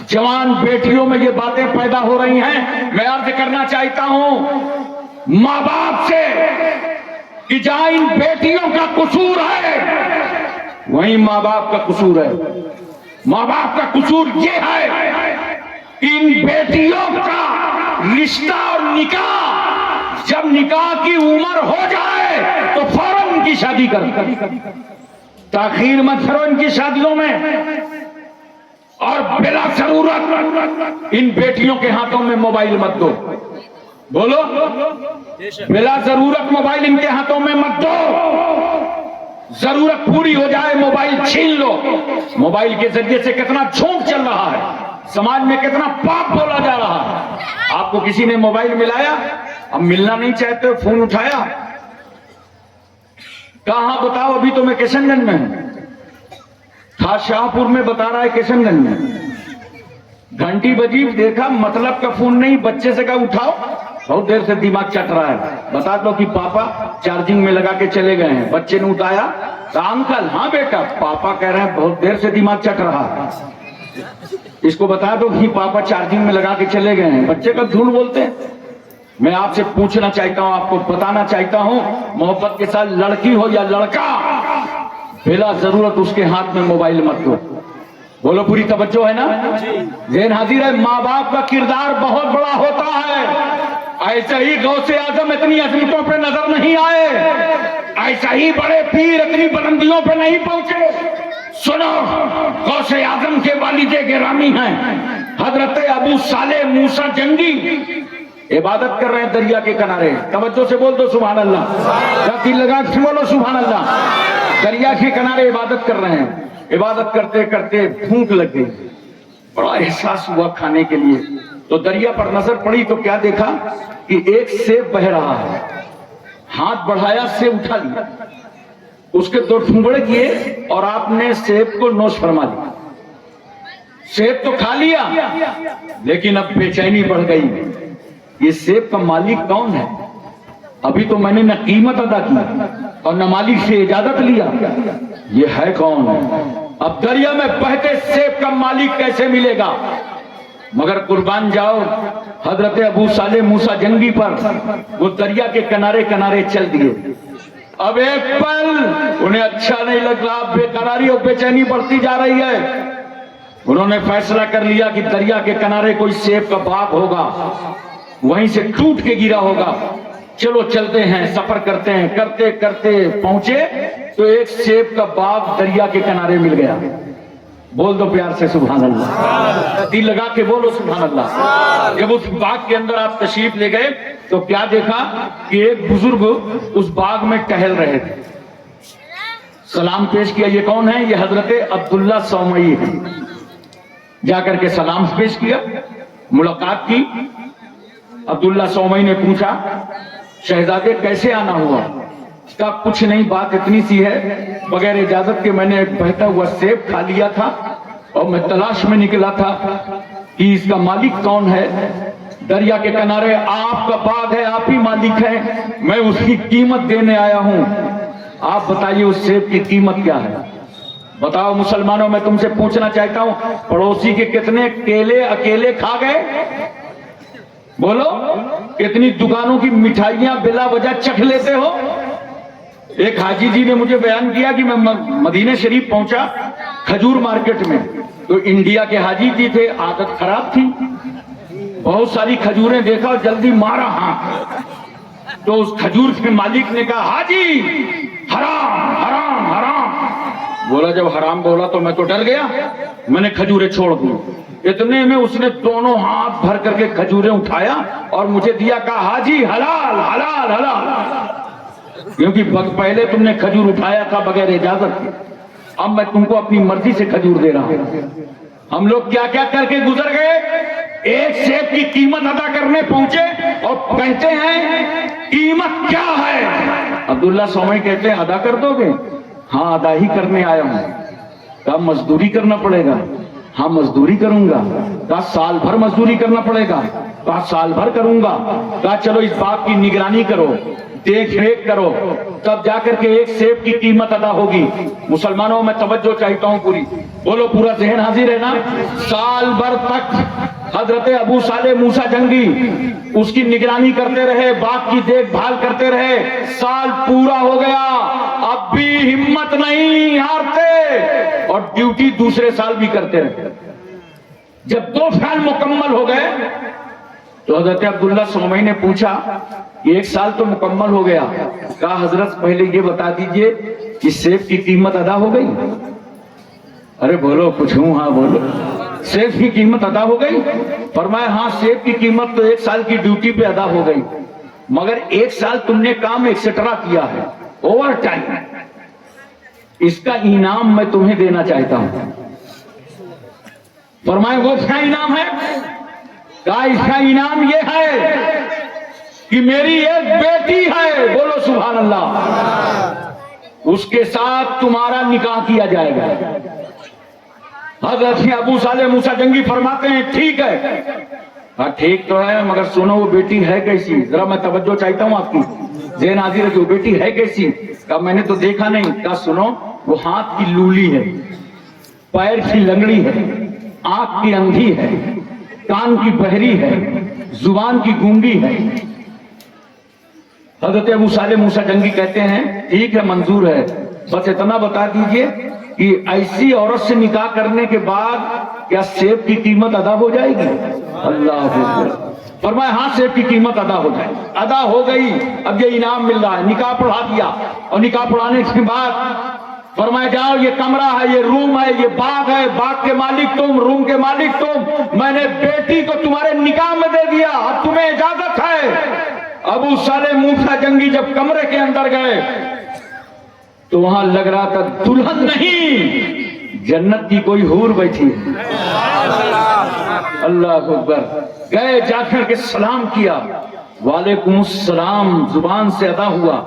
جوان بیٹیوں میں یہ باتیں پیدا ہو رہی ہیں۔ میں عرض کرنا چاہتا ہوں ماں باپ سے کہ جہاں ان بیٹیوں کا قصور ہے وہیں ماں باپ کا قصور ہے۔ ماں باپ کا قصور یہ ہے کہ ان بیٹیوں کا رشتہ اور نکاح، جب نکاح کی عمر ہو جائے تو فوراً ان کی شادی کر، تاخیر مت کرو ان کی شادیوں میں، اور بلا ضرورت ان بیٹیوں کے ہاتھوں میں موبائل مت دو۔ بولو بلا ضرورت موبائل ان کے ہاتھوں میں مت دو۔ ضرورت پوری ہو جائے موبائل چھین لو۔ موبائل کے ذریعے سے کتنا جھوٹ چل رہا ہے، سماج میں کتنا پاپ بولا جا رہا ہے۔ آپ کو کسی نے موبائل ملایا، اب ملنا نہیں چاہتے، فون اٹھایا، کہاں بتاؤ، ابھی تو میں کشن گنج میں ہوں، تھا شاہ پور میں، بتا رہا ہے کشن گنج میں۔ گھنٹی بجی، دیکھا مطلب کا فون نہیں، بچے سے کہا اٹھاؤ، بہت دیر سے دماغ چٹ رہا ہے، بتا دو کہ پاپا چارجنگ میں لگا کے چلے گئے ہیں۔ بچے نے اٹھایا، کہا انکل، ہاں بیٹا، پاپا کہہ رہے ہیں بہت دیر سے دماغ چٹ رہا ہے، اس کو بتا دو کہ پاپا چارجنگ میں لگا کے چلے گئے ہیں۔ بچے کا جھوٹ بولتے ہیں۔ میں آپ سے پوچھنا چاہتا ہوں، آپ کو بتانا چاہتا ہوں، محبت کے ساتھ لڑکی ہو یا لڑکا، بلا ضرورت اس کے ہاتھ میں موبائل مت دو۔ بولو پوری توجہ ہے نا؟ ذہن حاضر ہے؟ ماں باپ کا کردار بہت بڑا ہوتا ہے۔ ایسا ہی غوث اعظم اتنی عظمتوں پہ نظر نہیں آئے، ایسا ہی بڑے پیر اتنی بلندیوں پہ نہیں پہنچے۔ سنو، غوث اعظم کے والد گرامی ہیں حضرت ابو صالح موسیٰ جنگی، عبادت کر رہے ہیں دریا کے کنارے۔ توجہ سے بول دو سبحان اللہ، دل لگا کے بولو سبحان اللہ۔ دریا کے کنارے عبادت کر رہے ہیں، عبادت کرتے کرتے بھوک لگ گئی، بڑا احساس ہوا کھانے کے لیے، تو دریا پر نظر پڑی تو کیا دیکھا کہ ایک سیب بہ رہا ہے، ہاتھ بڑھایا، سیب اٹھا لیا، اس کے 2 ٹھنگڑے کیے اور آپ نے سیب کو نوش فرما لیا۔ سیب تو کھا لیا، لیکن اب بے چینی بڑھ گئی، یہ سیب کا مالک کون ہے؟ ابھی تو میں نے نہ قیمت ادا کی اور نہ مالک سے اجازت لیا، یہ ہے کون؟ اب دریا میں بہتے سیب کا مالک کیسے ملے گا؟ مگر قربان جاؤ حضرت ابو صالح موسیٰ جنگی پر، وہ دریا کے کنارے کنارے چل دیے۔ اب ایک پل انہیں اچھا نہیں لگ رہا، بے قراری اور بے چینی بڑھتی جا رہی ہے۔ انہوں نے فیصلہ کر لیا کہ دریا کے کنارے کوئی سیب کا باغ ہوگا، وہیں سے ٹوٹ کے گرا ہوگا، چلو چلتے ہیں، سفر کرتے ہیں۔ کرتے کرتے پہنچے تو ایک سیب کا باغ دریا کے کنارے مل گیا۔ بول دو پیار سے سبحان اللہ، دل لگا کے بولو سبحان اللہ۔ جب اس باغ کے اندر آپ تشریف لے گئے تو کیا دیکھا کہ ایک بزرگ اس باغ میں ٹہل رہے تھے۔ سلام پیش کیا، یہ کون ہے؟ یہ حضرت عبداللہ سومئی ہے۔ جا کر کے سلام پیش کیا، ملاقات کی۔ عبداللہ سومئی نے پوچھا شہزادے کیسے آنا ہوا؟ اس کا کچھ نہیں، بات اتنی سی ہے، بغیر اجازت کے میں نے ایک بہتا ہوا سیب کھا لیا تھا اور میں تلاش میں نکلا تھا کہ اس کا مالک کون ہے. دریا کے کنارے آپ کا باغ ہے, آپ ہی مالک ہیں, میں اس کی قیمت دینے آیا ہوں. آپ بتائیے اس سیب کی قیمت کیا ہے؟ بتاؤ مسلمانوں, میں تم سے پوچھنا چاہتا ہوں, پڑوسی کے کتنے کیلے اکیلے کھا گئے؟ بولو. کتنی دکانوں کی مٹھائیاں بلا وجہ چکھ لیتے ہو؟ ایک حاجی جی نے مجھے بیان کیا کہ میں مدینہ شریف پہنچا کھجور مارکیٹ میں, تو انڈیا کے حاجی جی تھے, عادت خراب تھی, بہت ساری کھجوریں دیکھا اور جلدی مارا ہاں. تو اس کھجور کے مالک نے کہا حاجی حرام حرام حرام. بولا جب حرام بولا تو میں تو ڈر گیا, میں نے کھجوریں چھوڑ دی. اتنے میں اس نے دونوں ہاتھ بھر کر کے کھجوریں اٹھایا اور مجھے دیا, کہا حاجی حلال حلال حلال. کیونکہ پہلے تم نے کھجور اٹھایا تھا بغیر اجازت کے, اب میں تم کو اپنی مرضی سے کھجور دے رہا ہوں. ہم لوگ کیا کیا کر کے گزر گئے. ایک سیب کی قیمت ادا کرنے پہنچے اور کہتے ہیں قیمت کیا ہے؟ عبداللہ سومئی کہتے ہیں ادا کر دو گے؟ ہاں ادا ہی کرنے آیا ہوں. کہا مزدوری کرنا پڑے گا؟ ہاں مزدوری کروں گا. کہا سال بھر مزدوری کرنا پڑے گا؟ کہا سال بھر کروں گا. کہا چلو اس باغ کی نگرانی کرو, دیکھ ریکھ کرو, تب جا کر کے ایک سیب کی قیمت ادا ہوگی. مسلمانوں میں توجہ چاہتا ہوں پوری, بولو پورا ذہن حاضر ہے نا. سال بھر تک حضرت ابو صالح موسیٰ جنگی اس کی نگرانی کرتے رہے, باغ کی دیکھ بھال کرتے رہے. سال پورا ہو گیا, اب بھی ہمت نہیں ہارتے اور ڈیوٹی دوسرے سال بھی کرتے رہے. جب 2 سال مکمل ہو گئے تو حضرت عبداللہ سومئی نے پوچھا کہ 1 سال تو مکمل ہو گیا. کہا حضرت پہلے یہ بتا دیجئے کہ سیب کی قیمت ادا ہو گئی؟ ارے بولو کچھ ہوں, ہاں بولو. سیب کی قیمت ادا ہو گئی؟ فرمایا ہاں سیب کی قیمت تو 1 سال کی ڈیوٹی پہ ادا ہو گئی, مگر 1 سال تم نے کام ایکسٹرا کیا ہے, اوور ٹائم, اس کا انعام میں تمہیں دینا چاہتا ہوں. فرمایا وہ کیا انعام ہے؟ کہا اس کا انعام یہ ہے کہ میری ایک بیٹی ہے, بولو سبحان اللہ, اس کے ساتھ تمہارا نکاح کیا جائے گا. حضرت ابو صالح موسیٰ جنگی فرماتے ہیں ٹھیک ہے. ہاں ٹھیک تو ہے, مگر سنو وہ بیٹی ہے کیسی؟ ذرا میں توجہ چاہتا ہوں آپ کی, ذہن حاضر ہے کہ وہ بیٹی ہے کیسی؟ کہا میں نے تو دیکھا نہیں. کہا سنو, وہ ہاتھ کی لولی ہے, پیر کی لنگڑی ہے, آنکھ کی اندھی ہے, کان کی بہری ہے, زبان کی گونگی ہے. حضرت ابو صالح موسیٰ جنگی کہتے ہیں ٹھیک ہے, منظور ہے, بس اتنا بتا دیجئے کہ ایسی عورت سے نکاح کرنے کے بعد کیا سیب کی قیمت ادا ہو جائے گی؟ اللہ اکبر. فرمایا ہاں سیب کی قیمت ادا ہو جائے. ادا ہو گئی. اب یہ انعام مل رہا ہے, نکاح پڑھا دیا, اور نکاح پڑھانے کے بعد فرمایا جاؤ یہ کمرہ ہے, یہ روم ہے, یہ باغ ہے, باغ کے مالک تم, روم کے مالک تم, میں نے بیٹی کو تمہارے نکاح میں دے دیا, اب تمہیں اجازت ہے. ابو صالح موسیٰ جنگی جب کمرے کے اندر گئے تو وہاں لگ رہا تھا دلہن نہیں, جنت کی کوئی حور بیٹھی ہے. اللہ اکبر. گئے, جا کر کے سلام کیا, وعلیکم السلام زبان سے ادا ہوا,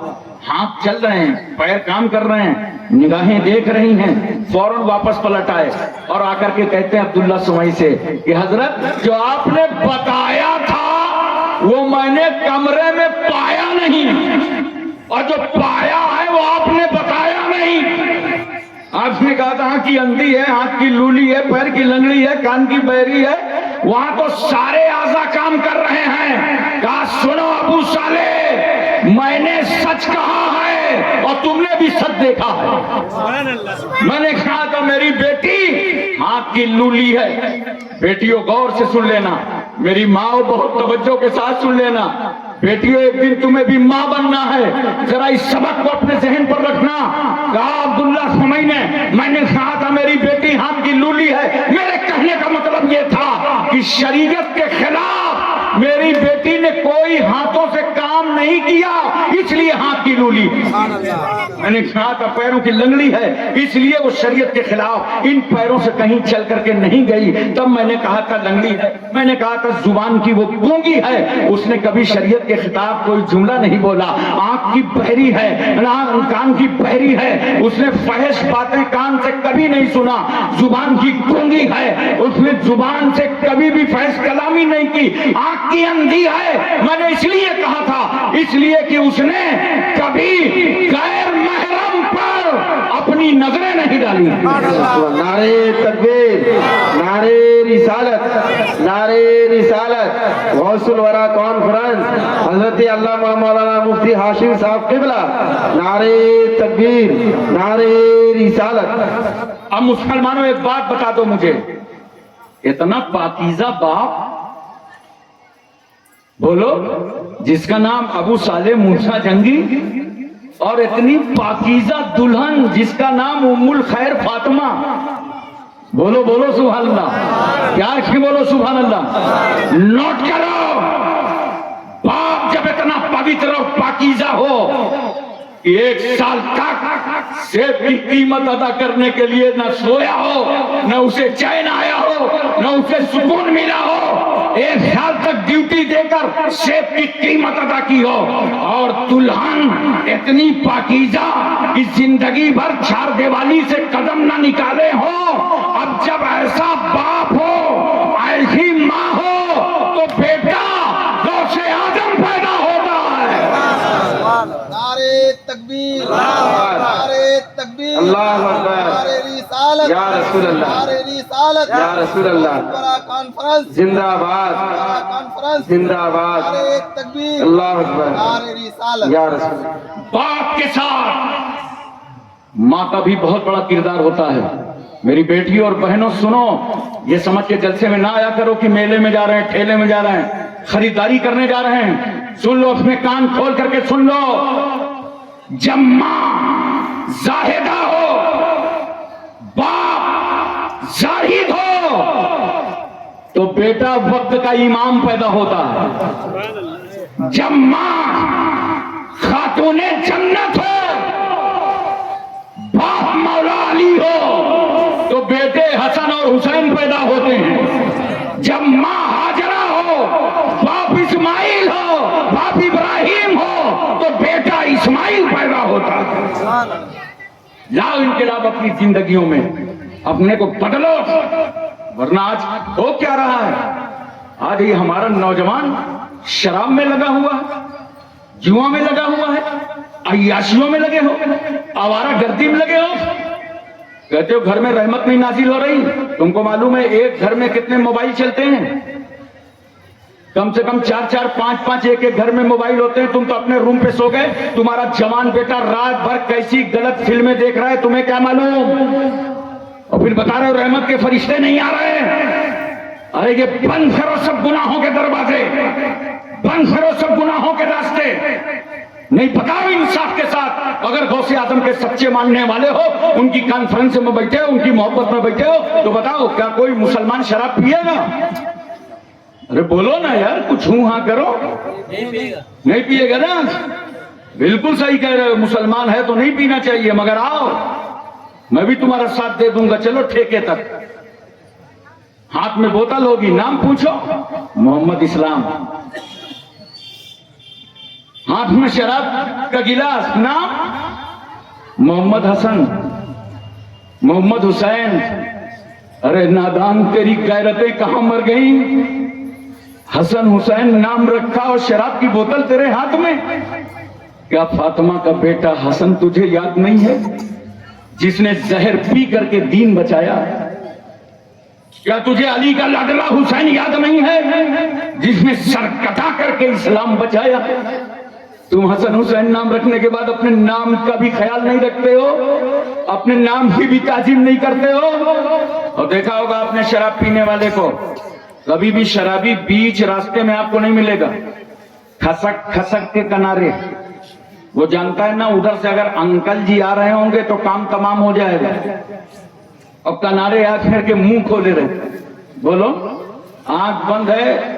ہاتھ چل رہے ہیں, پیر کام کر رہے ہیں, نگاہیں دیکھ رہی ہیں. فوراً واپس پلٹ آئے اور آ کر کے کہتے ہیں عبداللہ سومئی سے کہ حضرت جو آپ نے بتایا تھا وہ میں نے کمرے میں پایا نہیں, اور جو پایا ہے وہ آپ نے بتایا نہیں. آپ نے کہا تھا آنکھ کی اندھی ہے, ہاتھ کی لولی ہے, پیر کی لنگڑی ہے, کان کی بہری ہے, وہاں تو سارے اعضاء کام کر رہے ہیں. کہا سنو ابو صالح, میں نے سچ کہا ہے اور تم نے بھی سچ دیکھا ہے. میں نے کہا تھا میری بیٹی ہاتھ کی لولی ہے. بیٹیوں غور سے سن لینا, میری ماں بہت توجہ کے ساتھ سن لینا. بیٹیوں ایک دن تمہیں بھی ماں بننا ہے, ذرا اس سبق کو اپنے ذہن پر رکھنا. کہا عبداللہ سومئی نے, میں نے کہا تھا میری بیٹی ہاتھ کی لولی ہے, میرے کہنے کا مطلب یہ تھا کہ شریعت کے خلاف میری بیٹی نے کوئی ہاتھوں سے کام نہیں کیا اس لیے ہاتھ کی لولی. میں نے کہا تھا پیروں کی لنگڑی ہے اس لیے وہ شریعت کے خلاف ان پیروں سے کہیں چل کر کے نہیں گئی. تب میں نے کہا تھا لنگڑی ہے. میں نے کہا تھا زبان کی وہ گونگی ہے, اس نے کبھی شریعت کے خلاف کوئی جملہ نہیں بولا. آنکھ کی بہری ہے, کان کی بہری ہے, اس نے فحش باتیں کان سے کبھی نہیں سنا. زبان کی گونگی ہے, اس نے زبان سے کبھی بھی فحش کلامی نہیں کی. آنکھ کی اندھی ہے. میں نے اس لیے کہا تھا اس لیے کہ اس نے کبھی غیر محرم پر اپنی نظریں نہیں ڈالی. نعرے تکبیر, نعرے رسالت, نعرے رسالت. غوث الورا کانفرنس حضرت علامہ مولانا مفتی ہاشم صاحب قبلہ. نعرے تکبیر, نعرے رسالت. اب مسلمانوں ایک بات بتا دو مجھے, اتنا پاکیزہ باپ بولو جس کا نام ابو صالح موسیٰ جنگی, اور اتنی پاکیزہ دلہن جس کا نام ام الخیر فاطمہ. بولو بولو سبحان اللہ. کیا بولو سبحان اللہ. نوٹ کرو, باپ جب اتنا پوتر اور پاکیزہ ہو, 1 سال تک سیب کی قیمت ادا کرنے کے لیے نہ سویا ہو, نہ اسے چین آیا ہو, نہ اسے سکون ملا ہو, 1 سال تک ڈیوٹی دے کر سیب کی قیمت ادا کی ہو, اور دلہن اتنی پاکیزہ کہ زندگی بھر چار دیوالی سے قدم نہ نکالے ہو. اب جب ایسا باپ ہو, ایسی ماں ہو, تو بیٹا غوث اعظم پیدا ہوتا ہے. نعرے تکبیر, نعرے تکبیر, اللہ اکبر, نعرے رسالت, یا رسول اللہ, نعرے رسالت, یا رسول اللہ. بڑا کانفرنس زندہ باد, بڑا کانفرنس, زندہ باد. نعرے تکبیر, اللہ اکبر, نعرے رسالت. یا رسول اللہ. باپ کے ساتھ ماں کا بھی بہت بڑا کردار ہوتا ہے. میری بیٹی اور بہنوں سنو, یہ سمجھ کے جلسے میں نہ آیا کرو کہ میلے میں جا رہے ہیں, ٹھیلے میں جا رہے ہیں, خریداری کرنے جا رہے ہیں. سن لو, اپنے کان کھول کر کے سن لو. جب ماں زاہدہ ہو, باپ زاہد ہو, تو بیٹا وقت کا امام پیدا ہوتا ہے. جب ماں خاتون جنت ہو, باپ مولا علی ہو, تو بیٹے حسن اور حسین پیدا ہوتے ہیں. جب ماں ہاجرہ ہو, باپ اسماعیل ہو, باپ ابراہیم ہو, تو بیٹا اسماعیل پیدا ہوتا ہے. لاؤ انقلاب اپنی زندگیوں میں, اپنے کو بدلو, ورنہ آج ہو کیا رہا ہے. آج یہ ہمارا نوجوان شراب میں لگا ہوا ہے, جوا میں لگا ہوا ہے, عیاشیوں میں لگے ہو, آوارہ گردی میں لگے ہو. کہتے ہو گھر میں رحمت نہیں نازل ہو رہی. تم کو معلوم ہے ایک گھر میں کتنے موبائل چلتے ہیں؟ کم سے کم 4-4 5-5 ایک گھر میں موبائل ہوتے ہیں. تم تو اپنے روم پہ سو گئے, تمہارا جوان بیٹا رات بھر کیسی غلط فلمیں دیکھ رہا ہے, تمہیں کیا معلوم؟ اور پھر بتا رہے ہو رحمت کے فرشتے نہیں آ رہے. ارے یہ بند کرو سب گناہوں کے دروازے, بند کرو سب گناہوں کے راستے. نہیں بتاؤ انصاف کے ساتھ, اگر غوث اعظم کے سچے ماننے والے ہو, ان کی کانفرنس میں بیٹھے ہو, ان کی محبت میں بیٹھے ہو, تو بتاؤ کیا کوئی مسلمان شراب پیے گا؟ ارے بولو نا یار, کچھ ہوں ہاں کرو. نہیں پیے گا نا. بالکل صحیح کہہ رہے ہو, مسلمان ہے تو نہیں پینا چاہیے, مگر آؤ میں بھی تمہارا ساتھ دے دوں گا. چلو ٹھیکے تک. ہاتھ میں بوتل ہوگی, نام پوچھو, محمد اسلام. ہاتھ میں شراب کا گلاس, نام محمد حسن, محمد حسین. ارے نادان تیری غیرتیں کہاں مر گئیں؟ حسن حسین نام رکھا اور شراب کی بوتل تیرے ہاتھ میں. کیا فاطمہ کا بیٹا حسن تجھے یاد نہیں ہے, جس نے زہر پی کر کے دین بچایا؟ کیا تجھے علی کا لاڈلا حسین یاد نہیں ہے, جس نے سر کٹا کر کے اسلام بچایا؟ تم حسن حسین نام رکھنے کے بعد اپنے نام کا بھی خیال نہیں رکھتے ہو, اپنے نام کی بھی تعظیم نہیں کرتے ہو. اور دیکھا ہوگا آپ نے شراب پینے والے کو, کبھی بھی شرابی بیچ راستے میں آپ کو نہیں ملے گا. کھسک کھسک کے کنارے, وہ جانتا ہے نا ادھر سے اگر انکل جی آ رہے ہوں گے تو کام تمام ہو جائے گا. اور کنارے آ کر کے منہ کھولے رہے. بولو, آنکھ بند ہے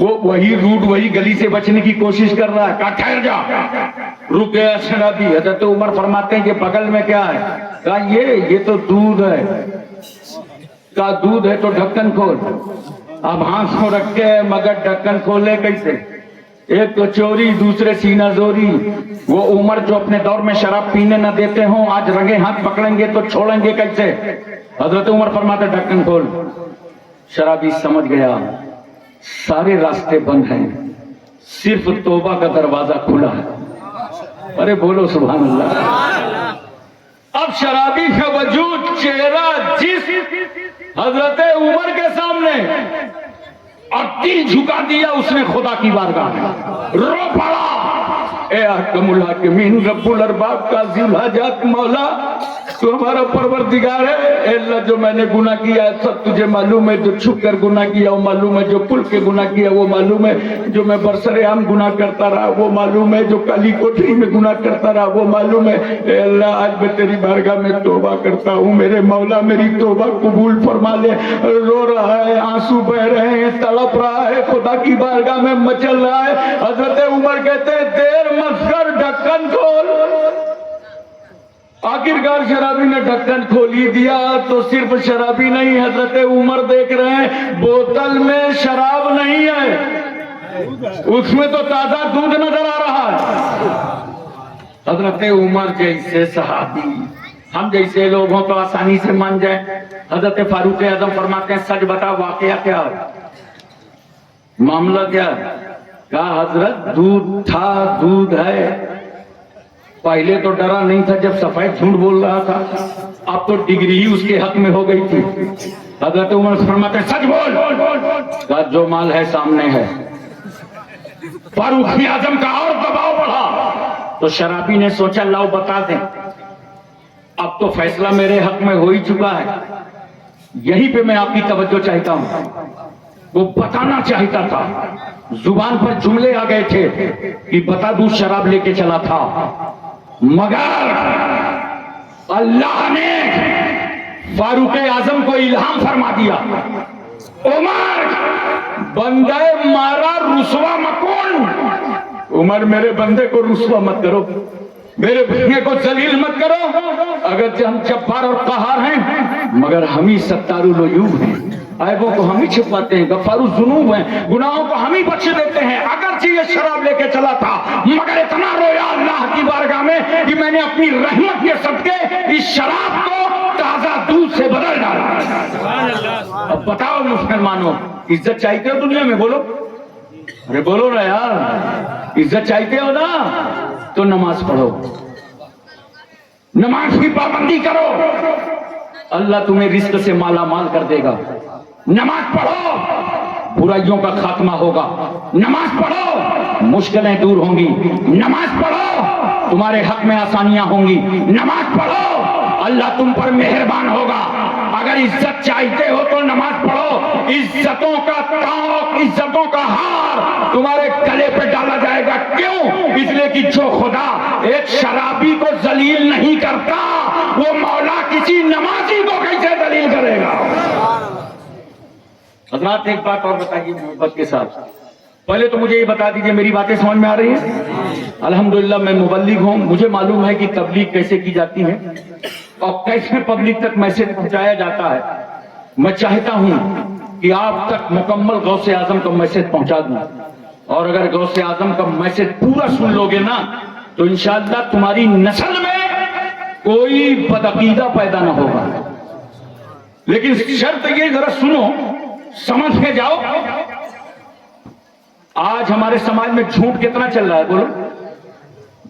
وہ وہی روٹ وہی گلی سے بچنے کی کوشش کر رہا ہے. کہا ٹھہر جا. رک گیا شرابی. حضرت عمر فرماتے ہیں کہ بغل میں کیا ہے؟ کہا یہ تو دودھ ہے. کہا دودھ ہے تو ڈھکن کھول. اب ہاتھ کو رکھ کے مگر ڈھکن کھولے کیسے؟ ایک تو چوری, دوسرے سینہ زوری. وہ عمر جو اپنے دور میں شراب پینے نہ دیتے ہوں, آج رنگے ہاتھ پکڑیں گے تو چھوڑیں گے کیسے؟ حضرت عمر فرماتے ڈھکن کھول. شرابی سمجھ گیا سارے راستے بند ہیں, صرف توبہ کا دروازہ کھلا ہے. ارے بولو سبحان اللہ. اب شرابی کا وجود, چہرہ, جس حضرت عمر کے سامنے, اور دل جھکا دیا اس نے خدا کی بارگاہ میں, رو پڑا. اے احکم الحاکمین رب الارباب کا ذی الحاجات مولا, تو ہمارا پروردگار ہے. اے اللہ جو میں نے گناہ کیا ہے سب تجھے معلوم ہے, جو چھپ کر گناہ کیا وہ معلوم ہے, جو کھل کے گناہ کیا وہ معلوم ہے, جو میں برسر عام گناہ کرتا رہا وہ معلوم ہے, جو کالی کوٹری میں گناہ کرتا رہا وہ معلوم ہے. اے اللہ آج میں تیری بارگاہ میں توبہ کرتا ہوں, میرے مولا میری توبہ قبول فرما لے. رو رہا ہے, آنسو بہ رہے ہیں, تڑپ رہا ہے, خدا کی بارگاہ میں مچل رہا ہے. حضرت عمر کہتے ہیں دیر مت کر, ڈھکن کھول. آخرکار شرابی نے ڈھکن کھول ہی دیا. تو صرف شرابی نہیں, حضرت عمر دیکھ رہے ہیں بوتل میں شراب نہیں ہے, اس میں تو تازہ دودھ نظر آ رہا ہے. حضرت عمر جیسے صحابی ہم جیسے لوگ ہوں تو آسانی سے مان جائیں. حضرت فاروق اعظم فرماتے ہیں سچ بتا واقعہ کیا ہے, معاملہ کیا ہے؟ کہا حضرت دودھ تھا, دودھ ہے. پہلے تو ڈرا نہیں تھا جب سفید جھوٹ بول رہا تھا, اب تو ڈگری ہی اس کے حق میں ہو گئی تھی. حضرت عمر فرماتے ہیں سچ بول. کہا جو مال ہے سامنے ہے. فاروق اعظم کا اور دباؤ بڑھا تو شرابی نے سوچا لاؤ بتا دیں, اب تو فیصلہ میرے حق میں ہو ہی چکا ہے. یہیں پہ میں آپ کی توجہ چاہتا ہوں. وہ بتانا چاہتا تھا, زبان پر جملے آ گئے تھے کہ بتا دوں شراب لے کے چلا تھا, مگر اللہ نے فاروق اعظم کو الہام فرما دیا, عمر بندے مارا رسوا مکن. عمر میرے بندے کو رسوا مت کرو, میرے بندے کو ذلیل مت کرو. اگرچہ ہم جبار اور قہار ہیں مگر ہم ہی ستار العیوب ہیں, عیبوں کو ہم ہی چھپاتے ہیں, غفار الذنوب ہیں, گناہوں کو ہم ہی بخش دیتے ہیں. اگرچہ یہ شراب لے کے چلا تھا مگر اتنا رویا اللہ کی بارگاہ میں کہ میں نے اپنی رحمت کے صدقے اس شراب کو تازہ دودھ سے بدل ڈالا. اب بتاؤ مسلمانوں, عزت چاہتے ہو دنیا میں؟ بولو, ارے بولو نا یار, عزت چاہتے ہو نا تو نماز پڑھو, نماز کی پابندی کرو, اللہ تمہیں رزق سے مالا مال کر دے گا. نماز پڑھو, برائیوں کا خاتمہ ہوگا. نماز پڑھو, مشکلیں دور ہوں گی. نماز پڑھو, تمہارے حق میں آسانیاں ہوں گی. نماز پڑھو, اللہ تم پر مہربان ہوگا. اگر عزت چاہتے ہو تو نماز پڑھو. عزتوں کا طوق, عزتوں کا ہار تمہارے گلے پہ ڈالا جائے گا. کیوں؟ اس لیے کہ جو خدا ایک شرابی کو ذلیل نہیں کرتا وہ مولا کسی نمازی کو کیسے ذلیل کرے گا. حضرات ایک بات اور بتائیے محبت کے ساتھ. پہلے تو مجھے یہ بتا دیجئے میری باتیں سمجھ میں آ رہی ہیں؟ الحمدللہ میں مبلغ ہوں, مجھے معلوم ہے کہ تبلیغ کیسے کی جاتی ہے اور کیسے پبلک تک میسج پہنچایا جاتا ہے. میں چاہتا ہوں کہ آپ تک مکمل غوث اعظم کا میسج پہنچا دوں, اور اگر غوث اعظم کا میسج پورا سن لو گے نا تو انشاءاللہ تمہاری نسل میں کوئی بدعقیدہ پیدا نہ ہوگا. لیکن شرط یہ, ذرا سنو, سمجھ کے جاؤ. آج ہمارے سماج میں جھوٹ کتنا چل رہا ہے, بولو,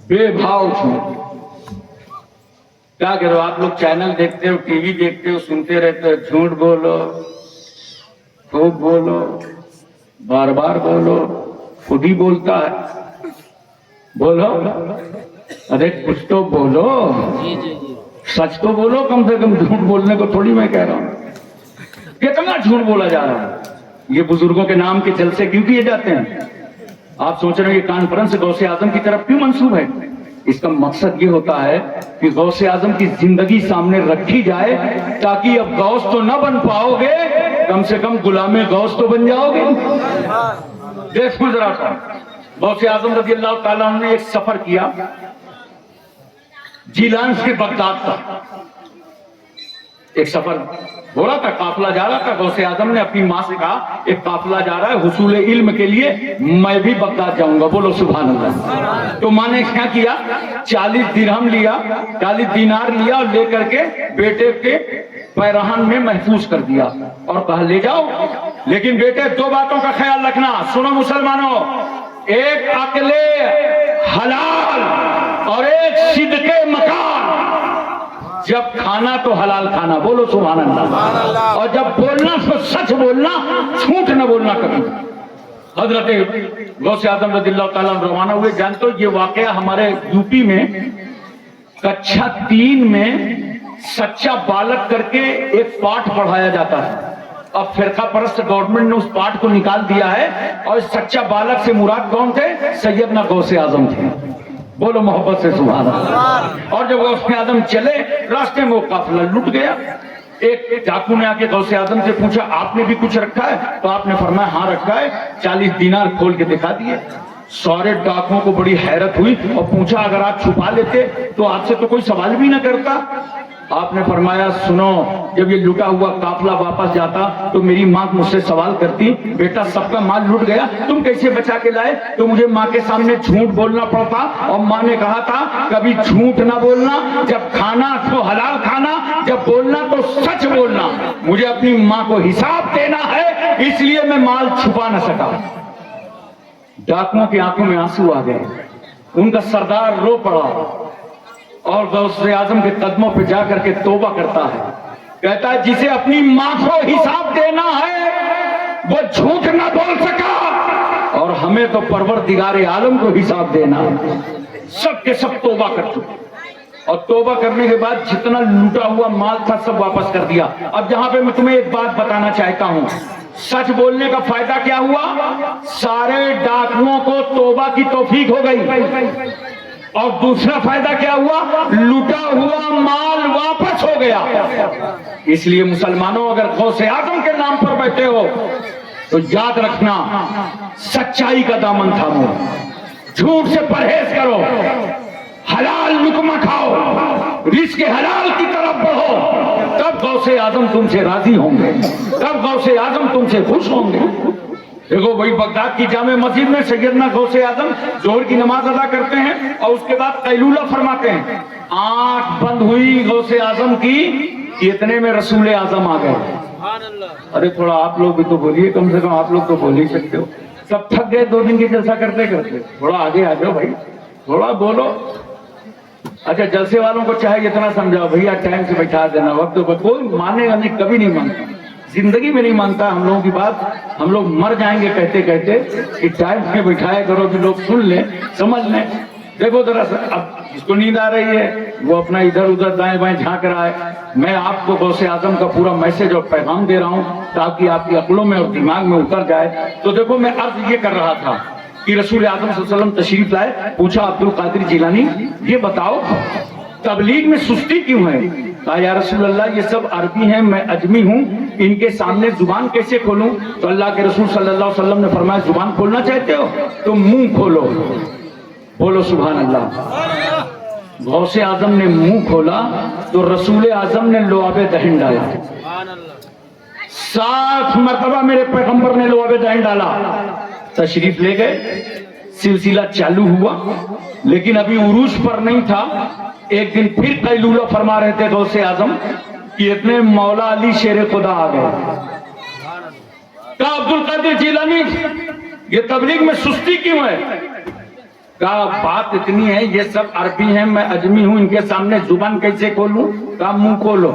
بے بھاؤ جھوٹ. کیا کرو, آپ لوگ چینل دیکھتے ہو, ٹی وی دیکھتے ہو, سنتے رہتے ہو, جھوٹ بولو, خوب بولو, بار بار بولو, خود ہی بولتا ہے, بولو, ارے کچھ تو بولو, سچ تو بولو کم سے کم, جھوٹ بولنے کو تھوڑی میں کہہ رہا ہوں. کتنا جھوٹ بولا جا رہا ہے. یہ بزرگوں کے نام کے جلسے کیوں کیے جاتے ہیں؟ آپ سوچ رہے ہیں یہ کانفرنس غوث اعظم کی طرف کیوں منسوب ہے؟ اس کا مقصد یہ ہوتا ہے کہ غوث اعظم کی زندگی سامنے رکھی جائے تاکہ اب غوث تو نہ بن پاؤ گے, کم سے کم غلام غوث تو بن جاؤ گے. دیکھو ذرا سا، غوث اعظم رضی اللہ تعالیٰ عنہ نے ایک سفر کیا جیلان سے بغداد تک، ایک سفر ہو رہا تھا، قافلہ جا رہا تھا. غوث اعظم نے اپنی ماں سے کہا ایک قافلہ جا رہا ہے حصول علم کے لیے، میں بھی بغداد جاؤں گا. بولو سبحان اللہ. تو ماں نے کیا کیا، 40 درہم لیا، 40 دینار لیا اور لے کر کے بیٹے کے پیرہن میں محفوظ کر دیا اور کہا لے جاؤ. لیکن بیٹے دو باتوں کا خیال رکھنا، سنو مسلمانوں، ایک عقل حلال اور ایک صدق مکان. جب کھانا تو حلال کھانا، بولو سبحان اللہ، اور جب بولنا تو سچ بولنا، جھوٹ نہ بولنا کبھی. حضرت غوث اعظم رضی اللہ تعالیٰ عنہ روانہ ہوئے. جانتے ہو یہ واقعہ ہمارے یوپی میں کچھا 3 میں سچا بالک کر کے ایک پاٹھ پڑھایا جاتا ہے. اب فرقہ پرست گورنمنٹ نے اس پاٹھ کو نکال دیا ہے اور سچا بالک سے مراد کون تھے؟ سیدنا غوث اعظم تھے. بولو محبت سے سبحان اللہ. اور جب غوث اعظم چلے راستے میں وہ قافلہ لٹ گیا. ایک ڈاکو نے آ کے غوث اعظم سے پوچھا آپ نے بھی کچھ رکھا ہے؟ تو آپ نے فرمایا ہاں رکھا ہے. 40 دینار کھول کے دکھا دیے. سارے ڈاکوؤں کو بڑی حیرت ہوئی اور پوچھا اگر آپ چھپا لیتے تو آپ سے تو کوئی سوال بھی نہ کرتا. آپ نے فرمایا سنو، جب یہ لٹا ہوا قافلہ واپس جاتا تو میری ماں مجھ سے سوال کرتی بیٹا سب کا مال لٹ گیا تم کیسے بچا کے لائے؟ تو مجھے ماں کے سامنے جھوٹ بولنا پڑتا اور ماں نے کہا تھا کبھی جھوٹ نہ بولنا، جب کھانا تو حلال کھانا، جب بولنا تو سچ بولنا. مجھے اپنی ماں کو حساب دینا ہے اس لیے میں مال چھپا نہ سکا. ڈاکوؤں کی آنکھوں میں آنسو آ گئے. ان کا سردار رو پڑا اور غوث اعظم کے قدموں پہ جا کر کے توبہ کرتا ہے. کہتا ہے جسے اپنی ماں کو حساب دینا ہے وہ جھوٹ نہ بول سکا اور ہمیں تو پروردگار عالم کو حساب دینا. سب کے سب توبہ کر چکے اور توبہ کرنے کے بعد جتنا لوٹا ہوا مال تھا سب واپس کر دیا. اب جہاں پہ میں تمہیں ایک بات بتانا چاہتا ہوں، سچ بولنے کا فائدہ کیا ہوا؟ سارے ڈاکوؤں کو توبہ کی توفیق ہو گئی. اور دوسرا فائدہ کیا ہوا؟ لوٹا ہوا مال واپس ہو گیا. اس لیے مسلمانوں اگر غوث اعظم کے نام پر بیٹھے ہو تو یاد رکھنا سچائی کا دامن تھامو، جھوٹ سے پرہیز کرو، حلال لقمہ کھاؤ، رزق حلال کی طرف بڑھو، تب غوث اعظم تم سے راضی ہوں گے، تب غوث اعظم تم سے خوش ہوں گے. دیکھو وہی بغداد کی جامع مسجد میں سیدنا غوث اعظم ظہر کی نماز ادا کرتے ہیں اور اس کے بعد قیلولہ فرماتے ہیں. آنکھ بند ہوئی غوث اعظم کی، اتنے میں رسول اعظم آ گئے. ارے تھوڑا آپ لوگ بھی تو بولیے، کم سے کم آپ لوگ تو بول ہی سکتے ہو. سب تھک گئے 2 دن کی جلسہ کرتے کرتے، تھوڑا آگے آ جاؤ بھائی، تھوڑا بولو. اچھا جلسے والوں کو چاہے اتنا سمجھاؤ بھیا ٹائم سے بیٹھا دینا، وقت پر. کوئی مانے گا نہیں، کبھی نہیں مانتا، زندگی میں نہیں مانتا ہم لوگوں کی بات. ہم لوگ مر جائیں گے کہتے کہتے کہ ٹائم سے بٹھایا کرو کہ لوگ سن لیں سمجھ لیں. دیکھو ذرا اب جس کو نیند آ رہی ہے وہ اپنا ادھر ادھر دائیں بائیں جھانک رہا ہے. میں آپ کو غوث اعظم کا پورا میسج اور پیغام دے رہا ہوں تاکہ آپ کی عقلوں میں اور دماغ میں اتر جائے. تو دیکھو میں عرض یہ کر رہا تھا کہ رسول اعظم صلی اللہ علیہ وسلم تشریف لائے. پوچھا عبد القادر جیلانی یہ بتاؤ تبلیغ میں سستی کیوں ہے؟ کہا یا رسول اللہ یہ سب عربی ہیں، میں اجمی ہوں، ان کے سامنے زبان کیسے کھولوں؟ تو اللہ کے رسول صلی اللہ علیہ وسلم نے فرمایا زبان کھولنا چاہتے ہو تو منہ کھولو. بولو سبحان اللہ. غوث اعظم نے منہ کھولا تو رسول اعظم نے لعاب دہن ڈالا. 7 مرتبہ میرے پیغمبر نے لعاب دہن ڈالا. تشریف لے گئے، سلسلہ چالو ہوا لیکن ابھی عروج پر نہیں تھا. ایک دن پھر قیلولہ فرما رہے تھے غوث اعظم کہ اتنے مولا علی شیر خدا آ گئے. کہا عبد القادر جیلانی یہ تبلیغ میں سستی کیوں ہے؟ کہا بات اتنی ہے یہ سب عربی ہیں، میں اجمی ہوں، ان کے سامنے زبان کیسے کھولوں؟ کہا منہ کھولو.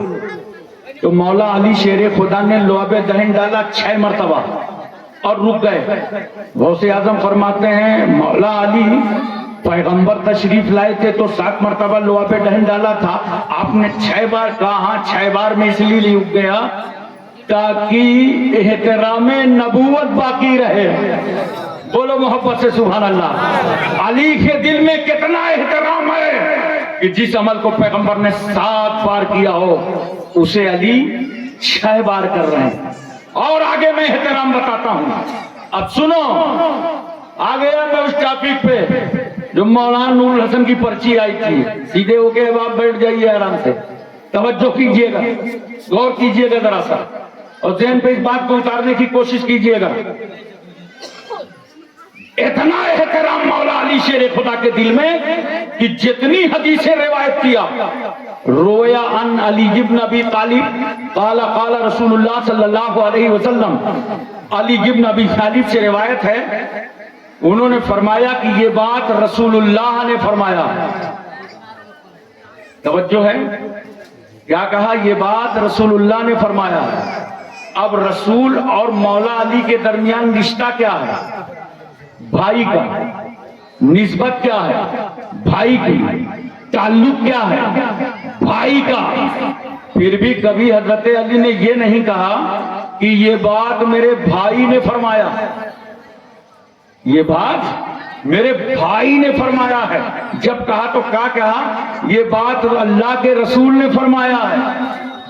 تو مولا علی شیر خدا نے لعاب دہن ڈالا 6 مرتبہ اور رک گئے. غوث اعظم فرماتے ہیں مولا علی پیغمبر تشریف لائے تھے تو 7 مرتبہ لعاب دہن ڈالا تھا، آپ نے 6 بار کہا. ہاں 6 بار میں اس لیے رک گیا تاکہ احترام نبوت باقی رہے. بولو محبت سے سبحان اللہ. علی کے دل میں کتنا احترام ہے کہ جس عمل کو پیغمبر نے 7 بار کیا ہو اسے علی 6 بار کر رہے ہیں. اور آگے میں احترام بتاتا ہوں. اب سنو، آ گیا میں اس ٹاپک پہ جو مولانا نور الحسن کی پرچی آئی تھی. سیدھے ہو کے اب آپ بیٹھ جائیے آرام سے، توجہ کیجئے گا، غور کیجئے گا ذرا سا، اور ذہن پہ اس بات کو اتارنے کی کوشش کیجئے گا. اتنا احترام مولا علی شیر خدا کے دل میں کہ جتنی حدیثیں روایت کیا، رویا عن علی ابن ابی طالب قال قال رسول اللہ صلی اللہ علیہ وسلم، علی ابن ابی طالب سے روایت ہے، انہوں نے فرمایا کہ یہ بات رسول اللہ نے فرمایا. توجہ ہے، کیا کہا؟ یہ بات رسول اللہ نے فرمایا. اب رسول اور مولا علی کے درمیان رشتہ کیا ہے؟ بھائی کا. نسبت کیا ہے؟ بھائی کی. تعلق کیا ہے؟ بھائی کا. پھر بھی کبھی حضرت علی نے یہ نہیں کہا کہ یہ بات میرے بھائی نے فرمایا، یہ بات میرے بھائی نے فرمایا ہے. جب کہا تو کیا کہا؟ یہ بات اللہ کے رسول نے فرمایا ہے.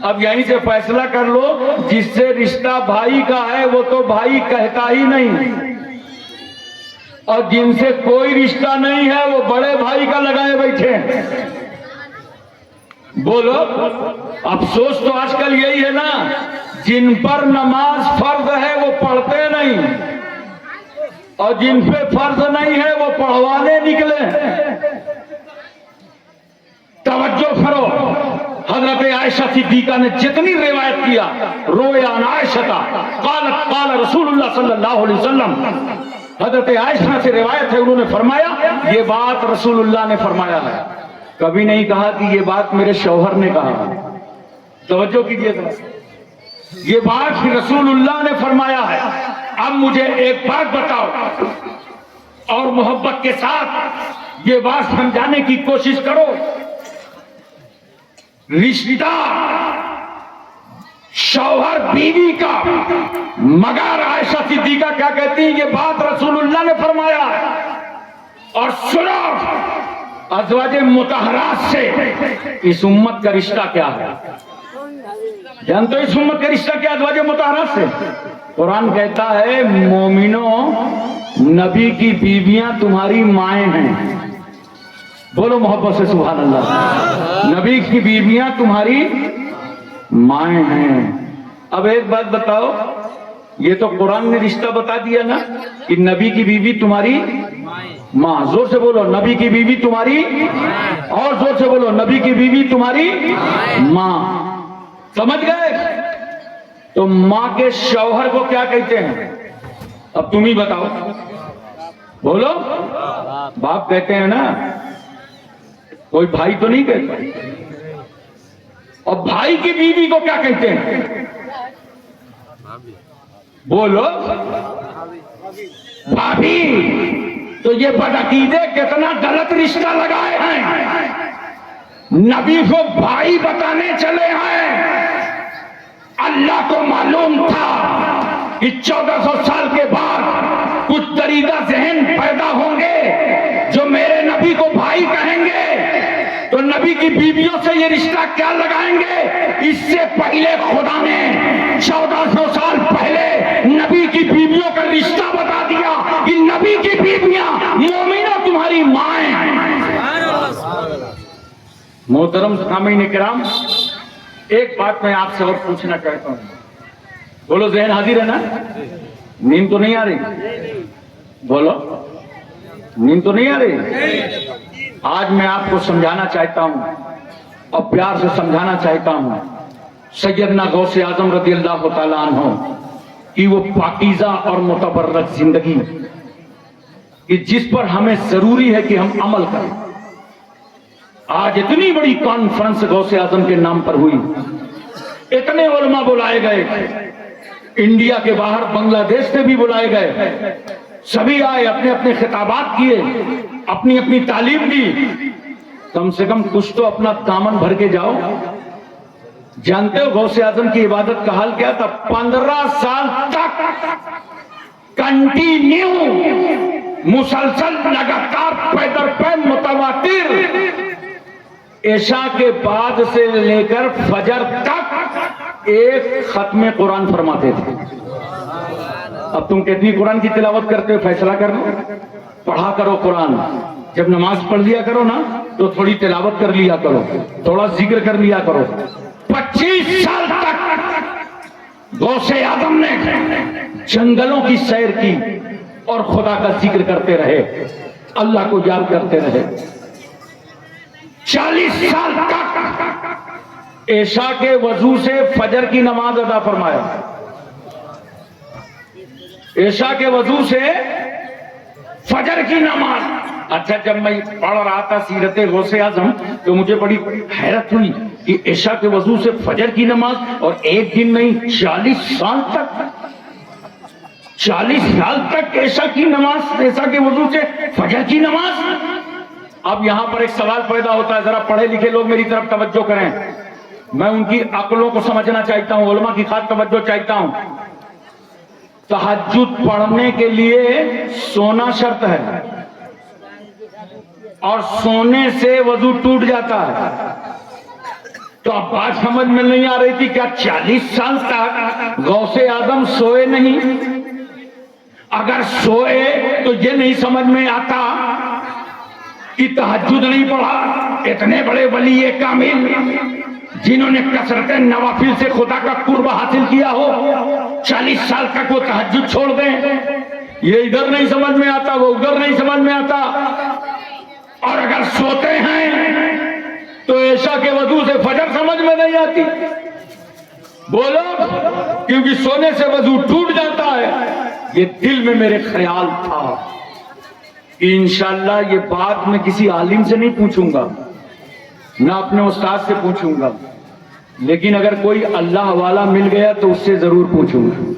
اب یہیں سے فیصلہ کر لو، جس سے رشتہ بھائی کا ہے وہ تو بھائی کہتا ہی نہیں، اور جن سے کوئی رشتہ نہیں ہے وہ بڑے بھائی کا لگائے بیٹھے ہیں. بولو، افسوس تو آج کل یہی ہے نا، جن پر نماز فرض ہے وہ پڑھتے نہیں، اور جن پہ فرض نہیں ہے وہ پڑھوانے نکلے. توجہ کرو، حضرت عائشہ صدیقہ نے جتنی روایت کیا، رویا عن عائشہ قالت قال رسول اللہ صلی اللہ علیہ وسلم، حضرت عائشہ سے روایت ہے، انہوں نے فرمایا یہ بات رسول اللہ نے فرمایا ہے. کبھی نہیں کہا کہ یہ بات میرے شوہر نے کہا. توجہ کیجیے ذرا، یہ بات رسول اللہ نے فرمایا ہے. اب مجھے ایک بات بتاؤ اور محبت کے ساتھ یہ بات سمجھانے کی کوشش کرو. رشتہ شوہر بیوی کا، مگر عائشہ صدیقہ کیا کہتی ہیں؟ یہ بات رسول اللہ نے فرمایا ہے. اور سنو، ازواج مطہرات سے اس امت کا رشتہ کیا ہے؟ جانتے ہو اس امت کا رشتہ کیا ازواج مطہرات سے؟ قرآن کہتا ہے مومنوں، نبی کی بیویاں تمہاری مائیں ہیں. بولو محبت سے سبحان اللہ. نبی کی بیویاں تمہاری مائیں ہیں. اب ایک بات بتاؤ، یہ تو قرآن نے رشتہ بتا دیا نا کہ نبی کی بیوی تمہاری ماں. زور سے بولو، نبی کی بیوی تمہاری، اور زور سے بولو، نبی کی بیوی تمہاری ماں. سمجھ گئے؟ تو ماں کے شوہر کو کیا کہتے ہیں؟ اب تم ہی بتاؤ. بولو، باپ کہتے ہیں نا، کوئی بھائی تو نہیں کہتا. اور بھائی کی بیوی کو کیا کہتے ہیں؟ بولو، بھابھی. تو یہ بدعقیدے کتنا غلط رشتہ لگائے ہیں. نبی کو بھائی بتانے چلے ہیں. اللہ کو معلوم تھا کہ 1400 سال کے بعد کچھ دریدہ ذہن پیدا ہوں گے جو میرے نبی کو بھائی کہیں گے، تو نبی کی بیویوں سے یہ رشتہ کیا لگائیں گے؟ اس سے پہلے خدا نے 1400 سال پہلے نبی کی بیویوں کا رشتہ بتا دیا کہ نبی کی بیویاں مومنہ تمہاری مائیں ہیں. محترم سامعین کرام، ایک بات میں آپ سے اور پوچھنا چاہتا ہوں. بولو، ذہن حاضر ہے نا؟ نیند تو نہیں آ رہی؟ بولو، نیند تو نہیں آ رہی؟ آج میں آپ کو سمجھانا چاہتا ہوں اور پیار سے سمجھانا چاہتا ہوں سیدنا غوث اعظم رضی اللہ تعالیٰ عنہ کی وہ پاکیزہ اور متبرک زندگی کہ جس پر ہمیں ضروری ہے کہ ہم عمل کریں. آج اتنی بڑی کانفرنس غوث اعظم کے نام پر ہوئی، اتنے علماء بلائے گئے، انڈیا کے باہر بنگلہ دیش سے بھی بلائے گئے، سبھی آئے، اپنے اپنے خطابات کیے، اپنی اپنی تعلیم دی. کم سے کم کچھ تو اپنا دامن بھر کے جاؤ. جانتے ہو غوث اعظم کی عبادت کا حال کیا تھا؟ 15 سال تک کنٹینیو، مسلسل، لگاتار، پے در پے، متواتر، عشاء کے بعد سے لے کر فجر تک ایک ختم قرآن فرماتے تھے. اب تم کتنی قرآن کی تلاوت کرتے ہو فیصلہ کر لو. پڑھا کرو قرآن. جب نماز پڑھ لیا کرو نا تو تھوڑی تلاوت کر لیا کرو, تھوڑا ذکر کر لیا کرو. 25 سال تک غوث اعظم نے جنگلوں کی سیر کی اور خدا کا ذکر کرتے رہے, اللہ کو یاد کرتے رہے. 40 سال تک عشاء کے وضو سے فجر کی نماز ادا فرمایا. عشاء کے وضو سے فجر کی نماز. اچھا, جب میں پڑھ رہا تھا سیرت غوث اعظم تو مجھے بڑی حیرت ہوئی کہ عشاء کے وضو سے فجر کی نماز, اور ایک دن نہیں 40 سال تک, 40 سال تک عشاء کی نماز, عشاء کے وضو سے فجر کی نماز. اب یہاں پر ایک سوال پیدا ہوتا ہے, ذرا پڑھے لکھے لوگ میری طرف توجہ کریں, میں ان کی عقلوں کو سمجھنا چاہتا ہوں, علماء کی خاص توجہ چاہتا ہوں. تہجد پڑھنے کے لیے سونا شرط ہے, اور سونے سے وضو ٹوٹ جاتا ہے. تو اب بات سمجھ میں نہیں آ رہی تھی, کیا 40 سال تک غوث اعظم سوئے نہیں؟ اگر سوئے تو یہ نہیں سمجھ میں آتا کہ تہجد نہیں پڑھا. اتنے بڑے ولی کامل جنہوں نے کثرت نوافل سے خدا کا قرب حاصل کیا ہو, 40 سال تک وہ تہجد چھوڑ دیں. یہ ادھر نہیں سمجھ میں آتا, وہ ادھر نہیں سمجھ میں آتا. اور اگر سوتے ہیں تو عشاء کے وضو سے فجر سمجھ میں نہیں آتی. بولو, کیونکہ سونے سے وضو ٹوٹ جاتا ہے. یہ دل میں میرے خیال تھا کہ انشاءاللہ یہ بات میں کسی عالم سے نہیں پوچھوں گا, نہ اپنے استاد سے پوچھوں گا, لیکن اگر کوئی اللہ والا مل گیا تو اس سے ضرور پوچھوں گا.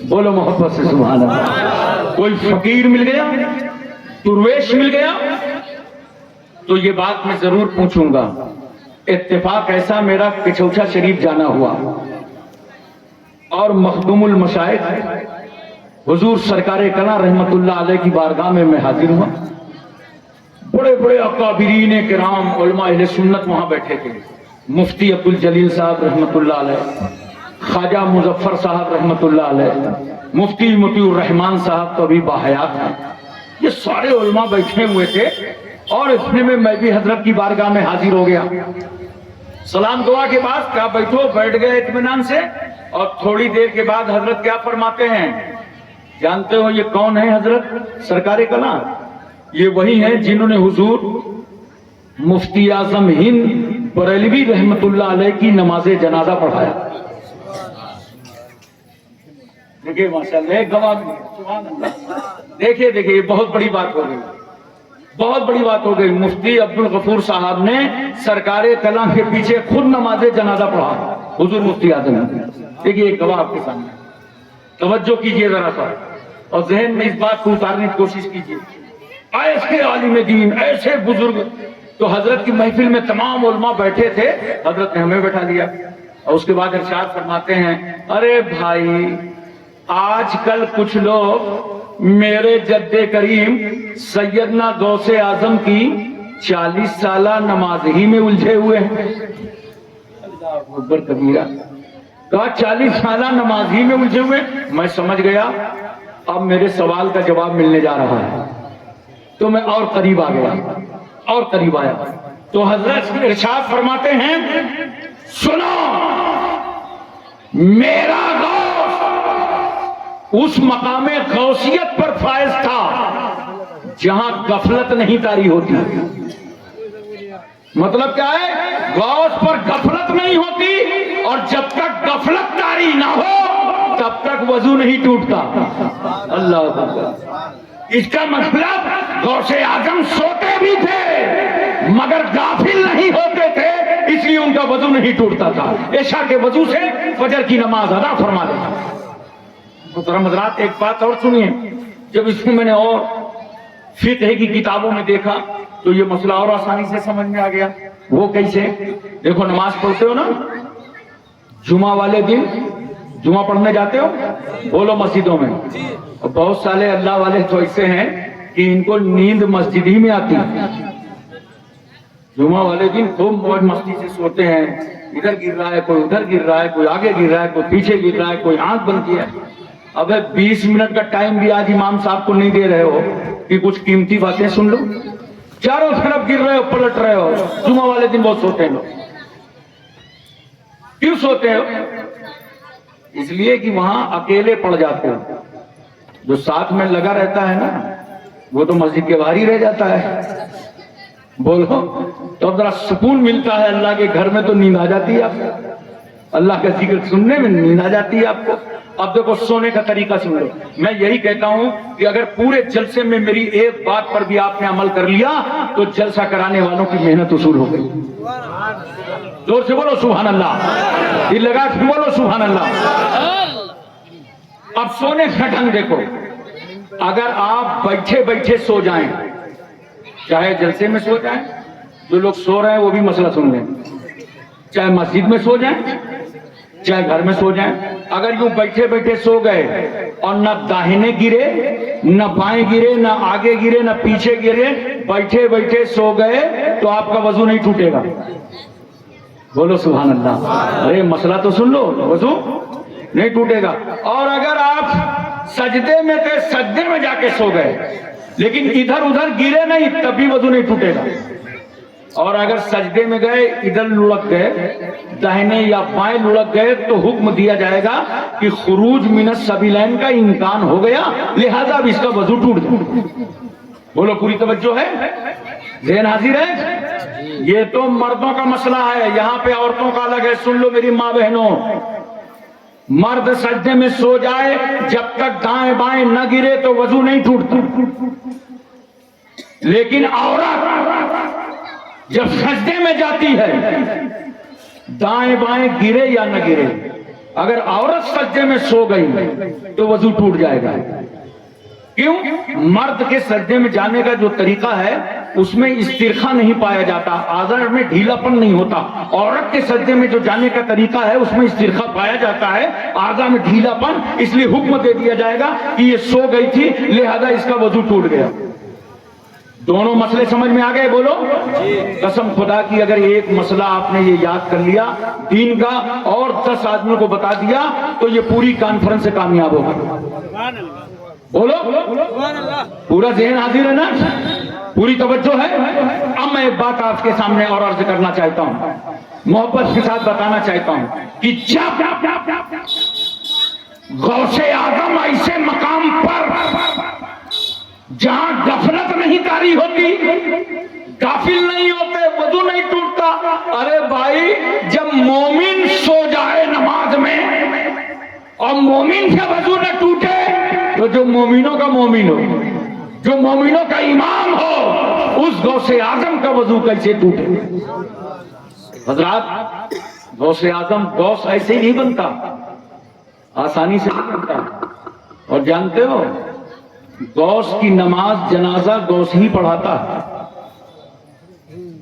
بولو محبت سے سبحان اللہ. کوئی فقیر مل گیا, درویش مل گیا, تو یہ بات میں ضرور پوچھوں گا. اتفاق ایسا میرا کچوچا شریف جانا ہوا اور مخدوم المشائخ حضور سرکار کلا رحمت اللہ علیہ کی بارگاہ میں حاضر ہوا. بڑے بڑے اکابرین کرام علماء اہل سنت وہاں بیٹھے تھے. مفتی عبد الجلیل صاحب رحمت اللہ علیہ, خواجہ مظفر صاحب رحمت اللہ علیہ, مفتی مطیع الرحمان صاحب تو ابھی باحیات ہیں. یہ سارے علماء بیٹھے ہوئے تھے اور اتنے میں بھی حضرت کی بارگاہ میں حاضر ہو گیا. سلام دعا کے بعد کہا بیٹھو, بیٹھ گئے اطمینان سے. اور تھوڑی دیر کے بعد حضرت کیا فرماتے ہیں جانتے ہو؟ یہ کون ہے حضرت سرکار کلا؟ یہ وہی ہیں جنہوں نے حضور مفتی اعظم ہند بریلوی رحمت اللہ علیہ کی نماز جنازہ پڑھایا. دیکھیے ماشاءاللہ ایک گواہ, دیکھیے دیکھیے یہ بہت بڑی بات ہو گئی, بہت بڑی بات ہو گئی. مفتی عبد الغفور صاحب نے سرکار کلا کے پیچھے خود نماز جنازہ پڑھا, حضور مفتی اعظم. دیکھیے ایک گواہ آپ کے سامنے, توجہ کیجئے ذرا سا اور ذہن میں اس بات کو اتارنے کی کوشش کیجئے. ایسے عالم دین, ایسے بزرگ. تو حضرت کی محفل میں تمام علماء بیٹھے تھے, حضرت نے ہمیں بیٹھا لیا اور اس کے بعد ارشاد فرماتے ہیں, ارے بھائی آج کل کچھ لوگ میرے جد کریم سیدنا غوث اعظم کی 40 سالہ نماز ہی میں الجھے ہوئے ہیں. اللہ اکبر کبیرہ. کہا 40 سالہ نماز ہی میں الجھے ہوئے. میں سمجھ گیا اب میرے سوال کا جواب ملنے جا رہا ہے, تو میں اور قریب آ گیا, اور قریب آیا. تو حضرت ارشاد فرماتے ہیں, سنو میرا غوث اس مقام غوثیت پر فائز تھا جہاں غفلت نہیں طاری ہوتی. مطلب کیا ہے؟ غوث پر غفلت نہیں ہوتی, اور جب تک غفلت طاری نہ ہو تب تک وضو نہیں ٹوٹتا. اللہ اکبر. اس کا مطلب غوث اعظم سوتے بھی تھے مگر غافل نہیں ہوتے تھے, اس لیے ان کا وضو نہیں ٹوٹتا تھا. عشاء کے وضو سے فجر کی نماز ادا فرما دیتا. محترم حضرات ایک بات اور سنیے, جب اس کو میں نے اور فقہ کی کتابوں میں دیکھا تو یہ مسئلہ اور آسانی سے سمجھ میں آ گیا. وہ کیسے؟ دیکھو نماز پڑھتے ہو نا, جمعہ والے دن جمعہ پڑھنے جاتے ہو, بولو مسجدوں میں. اور بہت سارے اللہ والے تو ایسے ہیں کہ ان کو نیند مسجد ہی میں آتی. جمعہ والے دن خوب موج مستی سے سوتے ہیں, ادھر گر رہا ہے, کوئی ادھر گر رہا ہے, کوئی آگے گر رہا ہے, کوئی پیچھے گر رہا ہے, کوئی آنکھ بند کی ہے. ابے 20 منٹ کا ٹائم بھی آج امام صاحب کو نہیں دے رہے ہو کہ کچھ قیمتی باتیں سن لو؟ چاروں طرف گر رہے ہو، پلٹ رہے ہو. جمعہ والے دن بہت سوتے ہیں لوگ. کیوں سوتے ہو؟ اس لیے کہ وہاں اکیلے پڑ جاتے ہو. جو ساتھ میں لگا رہتا ہے نا وہ تو مسجد کے باہر ہی رہ جاتا ہے. بولو تو اب ذرا سکون ملتا ہے. اللہ کے گھر میں تو نیند آ جاتی ہے آپ کو, اللہ کا ذکر سننے میں نیند آ جاتی ہے آپ کو. اب دیکھو سونے کا طریقہ سن لو. میں یہی کہتا ہوں کہ اگر پورے جلسے میں میری ایک بات پر بھی آپ نے عمل کر لیا تو جلسہ کرانے والوں کی محنت وصول ہو گئی. زور سے بولو سبحان اللہ, دل لگا کے بولو سبحان اللہ. اب سونے کا ڈھنگ دیکھو. اگر آپ بیٹھے بیٹھے سو جائیں, چاہے جلسے میں سو جائیں, جو لوگ سو رہے ہیں وہ بھی مسئلہ سن لیں, چاہے مسجد میں سو جائیں چاہے گھر میں سو جائیں, اگر یوں بیٹھے بیٹھے سو گئے اور نہ داہنے گرے نہ بائیں گرے نہ آگے گرے نہ پیچھے گرے, بیٹھے بیٹھے سو گئے تو آپ کا وضو نہیں ٹوٹے گا. بولو سبحان اللہ. ارے مسئلہ تو سن لو, وضو نہیں ٹوٹے گا. اور اگر آپ سجدے میں تھے, سجدے میں جا کے سو گئے لیکن ادھر ادھر گرے نہیں, تب بھی وضو نہیں ٹوٹے گا. اور اگر سجدے میں گئے, ادھر لڑک گئے, داہنے یا بائیں لڑک گئے, تو حکم دیا جائے گا کہ خروج من السبیلین کا امکان ہو گیا, لہذا اب اس کا وضو ٹوٹ گیا. بولو پوری توجہ ہے, ذہن حاضر ہے. یہ تو مردوں کا مسئلہ ہے, یہاں پہ عورتوں کا الگ ہے. سن لو میری ماں بہنوں, مرد سجدے میں سو جائے جب تک دائیں بائیں نہ گرے تو وضو نہیں ٹوٹتا, لیکن عورت جب سجدے میں جاتی ہے دائیں بائیں گرے یا نہ گرے, اگر عورت سجدے میں سو گئی تو وضو ٹوٹ جائے گا. کیوں؟ مرد کے سجدے میں جانے کا جو طریقہ ہے اس میں استرخاء نہیں پایا جاتا, اعضاء میں ڈھیلا پن نہیں ہوتا. عورت کے سجدے میں جو جانے کا طریقہ ہے اس میں استرخاء پایا جاتا ہے, اعضاء میں ڈھیلا پن. اس لیے حکم دے دیا جائے گا کہ یہ سو گئی تھی لہذا اس کا وضو ٹوٹ گیا. دونوں مسئلے سمجھ میں آ گئے؟ بولو. قسم خدا کی اگر ایک مسئلہ آپ نے یہ یاد کر لیا دین کا اور 10 آدمیوں کو بتا دیا تو یہ پوری کانفرنس سے کامیاب ہوگا. بولو پورا ذہن حاضر ہے نا, پوری توجہ ہے. اب میں ایک بات آپ کے سامنے اور عرض کرنا چاہتا ہوں, محبت کے ساتھ بتانا چاہتا ہوں کہ جب غوث اعظم ایسے مقام پر جہاں غفلت نہیں طاری ہوتی, غافل نہیں ہوتے, وضو نہیں ٹوٹتا. ارے بھائی جب مومن سو جائے نماز میں اور مومن سے وضو نہ ٹوٹے تو جو مومنوں کا مومن ہو, جو مومنوں کا امام ہو, اس غوث اعظم کا وضو کیسے ٹوٹے؟ حضرات غوث اعظم غوث ایسے ہی نہیں بنتا, آسانی سے نہیں بنتا. اور جانتے ہو غوث کی نماز جنازہ غوث ہی پڑھاتا ہے.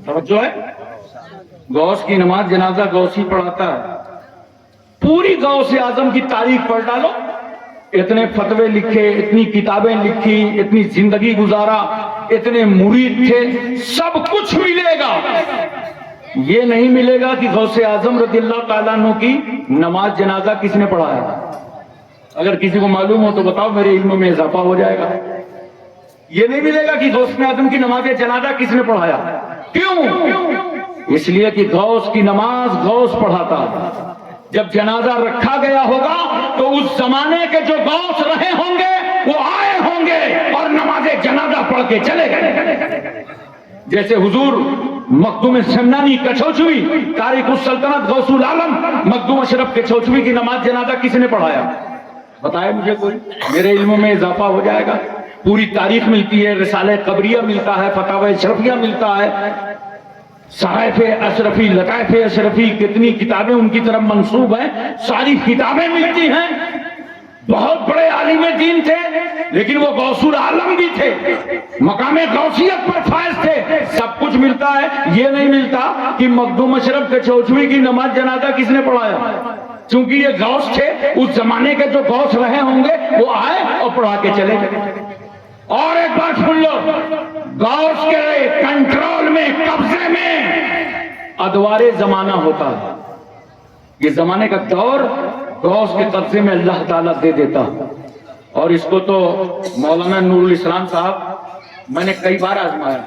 توجہ ہے, غوث کی نماز جنازہ غوث ہی پڑھاتا ہے. پوری غوث اعظم کی تاریخ پڑھ ڈالو, اتنے فتوے لکھے, اتنی کتابیں لکھی, اتنی زندگی گزارا, اتنے مرید تھے, سب کچھ ملے گا. یہ نہیں ملے گا کہ غوث اعظم رضی اللہ تعالیٰ عنہ کی نماز جنازہ کس نے پڑھایا. اگر کسی کو معلوم ہو تو بتاؤ, میرے علم میں اضافہ ہو جائے گا. یہ نہیں ملے گا کہ غوث اعظم کی نماز جنازہ کس نے پڑھایا. کیوں؟ اس لیے کہ غوث کی نماز غوث پڑھاتا. جب جنازہ رکھا گیا ہوگا تو اس زمانے کے جو غوث رہے ہوں گے وہ آئے ہوں گے اور نماز جنازہ پڑھ کے چلے گئے. جیسے حضور مخدوم سمنانی کچھوچوی تاریخ السلطنت غوث العالم مخدوم اشرف کچھوچوی کی نماز جنازہ کس نے پڑھایا؟ بتائے مجھے کوئی, میرے علم میں اضافہ ہو جائے گا. پوری تاریخ ملتی ہے, رسالہ قبریہ ملتا ہے, فتاوی اشرفیہ ملتا ہے, صحائف اشرفی, لطائف اشرفی, کتنی کتابیں ان کی طرف منسوب ہیں, ساری کتابیں ملتی ہیں. بہت بڑے عالم دین تھے لیکن وہ غوث العالم بھی تھے, مقام غوثیت پر فائز تھے. سب کچھ ملتا ہے, یہ نہیں ملتا کہ مخدوم اشرف کچھوچوی کی نماز جنازہ کس نے پڑھایا. چونکہ یہ غوث تھے, اس زمانے کے جو غوث رہے ہوں گے وہ آئے اور پڑھا کے چلے گئے. اور ایک بات سن لو, غوث کے کنٹرول میں, قبضے میں ادوار زمانہ ہوتا ہے. یہ زمانے کا دور غوث کے قبضے میں اللہ تعالیٰ دے دیتا. اور اس کو تو مولانا نورل اسلام صاحب میں نے کئی بار آزمایا.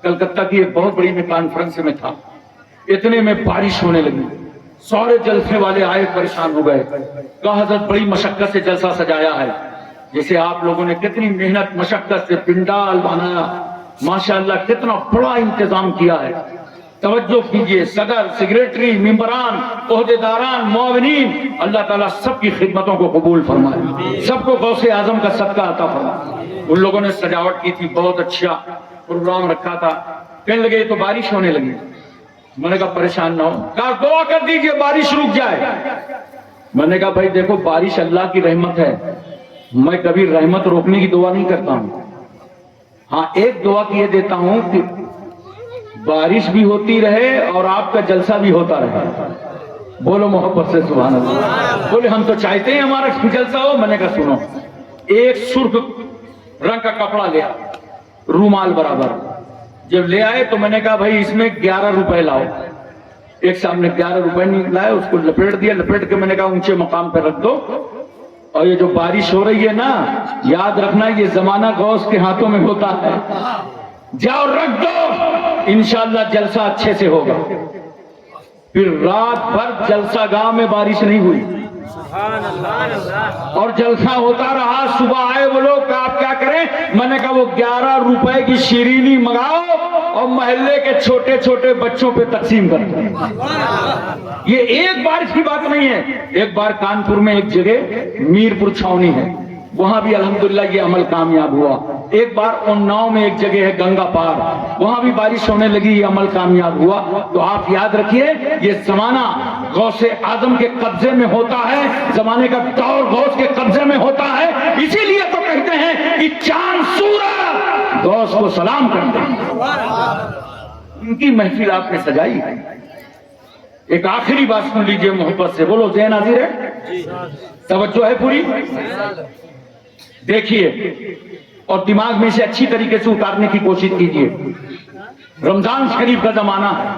کلکتہ کی ایک بہت بڑی میں کانفرنس میں تھا, اتنے میں بارش ہونے لگی, سارے جلسے والے آئے پریشان ہو گئے. کہا حضرت بڑی مشقت سے جلسہ سجایا ہے, جیسے آپ لوگوں نے کتنی محنت مشقت سے پنڈال بنایا, ماشاءاللہ کتنا بڑا انتظام کیا ہے. توجہ کیجئے, صدر, سیکریٹری, ممبران, عہدیداران, معاونین, اللہ تعالیٰ سب کی خدمتوں کو قبول فرمائے, سب کو غوث اعظم کا صدقہ عطا فرمائے. ان لوگوں نے سجاوٹ کی تھی, بہت اچھا پروگرام رکھا تھا. کہنے لگے تو بارش ہونے لگی. میں نے کہا پریشان نہ ہو, کہا دعا کر دیجئے بارش رک جائے. میں نے کہا بھائی دیکھو بارش اللہ کی رحمت ہے, میں کبھی رحمت روکنے کی دعا نہیں کرتا ہوں. ہاں ایک دعا یہ دیتا ہوں کہ بارش بھی ہوتی رہے اور آپ کا جلسہ بھی ہوتا رہے. بولو محبت سے سبحان اللہ. بولے ہم تو چاہتے ہیں ہمارا جلسہ ہو. میں نے کہا سنو, ایک سرخ رنگ کا کپڑا لیا, رومال برابر. جب لے آئے تو میں نے کہا بھائی اس میں 11 روپے لاؤ. ایک صاحب نے 11 روپے نہیں لائے, اس کو لپیٹ دیا. لپیٹ کے میں نے کہا اونچے مقام پہ رکھ دو, اور یہ جو بارش ہو رہی ہے نا, یاد رکھنا یہ زمانہ غوث کے ہاتھوں میں ہوتا ہے, جاؤ رکھ دو, انشاءاللہ جلسہ اچھے سے ہوگا. پھر رات بھر جلسہ گاہ میں بارش نہیں ہوئی اور جلسہ ہوتا رہا. صبح آئے وہ لوگ, آپ کیا کریں؟ میں نے کہا وہ 11 روپے کی شیرینی منگاؤ اور محلے کے چھوٹے چھوٹے بچوں پہ تقسیم کرو. یہ ایک بارش کی بات نہیں ہے. ایک بار کانپور میں ایک جگہ میرپور چھاونی ہے, وہاں بھی الحمدللہ یہ عمل کامیاب ہوا. ایک بار اناؤ میں ایک جگہ ہے گنگا پار, وہاں بھی بارش ہونے لگی, یہ عمل کامیاب ہوا. تو آپ یاد رکھیے یہ زمانہ غوث اعظم کے قبضے میں ہوتا ہے, زمانے کا دور غوث کے قبضے میں ہوتا ہے. اسی لیے تو کہتے ہیں کہ چاند سورج غوث کو سلام کرتے ہیں. ان کی محفل آپ نے سجائی ہے. ایک آخری بات سن لیجئے محبت سے, بولو ذہن حاضر ہے, توجہ ہے پوری, دیکھیے اور دماغ میں سے اچھی طریقے سے اتارنے کی کوشش کیجئے. رمضان شریف کا زمانہ ہے,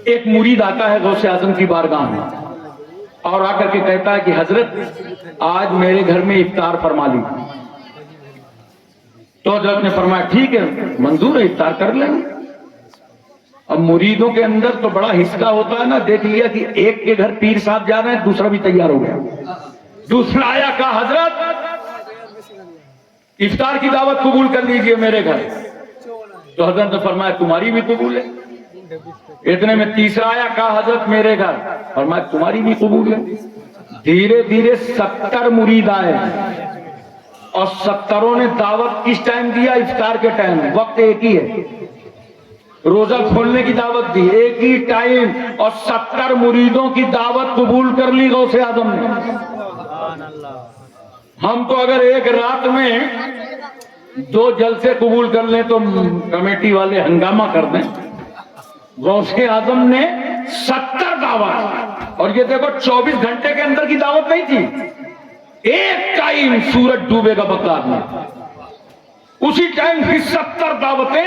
ایک مرید آتا ہے غوث اعظم کی بارگاہ میں اور آ کر کے کہتا ہے کہ حضرت آج میرے گھر میں افطار فرما لی. تو حضرت نے فرمایا ٹھیک ہے, منظور ہے, افطار کر لیں. اب مریدوں کے اندر تو بڑا حصہ ہوتا ہے نا, دیکھ لیا کہ ایک کے گھر پیر صاحب جا رہے ہیں, دوسرا بھی تیار ہو گیا. دوسرا آیا, کہا حضرت افطار کی دعوت قبول کر لیجئے میرے گھر. تو حضرت نے فرمایا تمہاری بھی قبول ہے. اتنے میں تیسرا آیا, کہا حضرت میرے گھر, فرمایا تمہاری بھی قبول ہے. دھیرے دھیرے 70 مرید آئے اور 70 نے دعوت کس ٹائم دیا؟ افطار کے ٹائم. وقت ایک ہی ہے, روزہ کھولنے کی دعوت دی ایک ہی ٹائم, اور 70 مریدوں کی دعوت قبول کر لی غوث اعظم نے. ہم تو اگر ایک رات میں 2 جلسے قبول کر لیں تو کمیٹی والے ہنگامہ کر دیں. غوث اعظم نے 70 دعوت, اور یہ دیکھو 24 گھنٹے کے اندر کی دعوت نہیں تھی, ایک ٹائم سورج ڈوبے گا بغداد میں, اسی ٹائم پھر 70 دعوتیں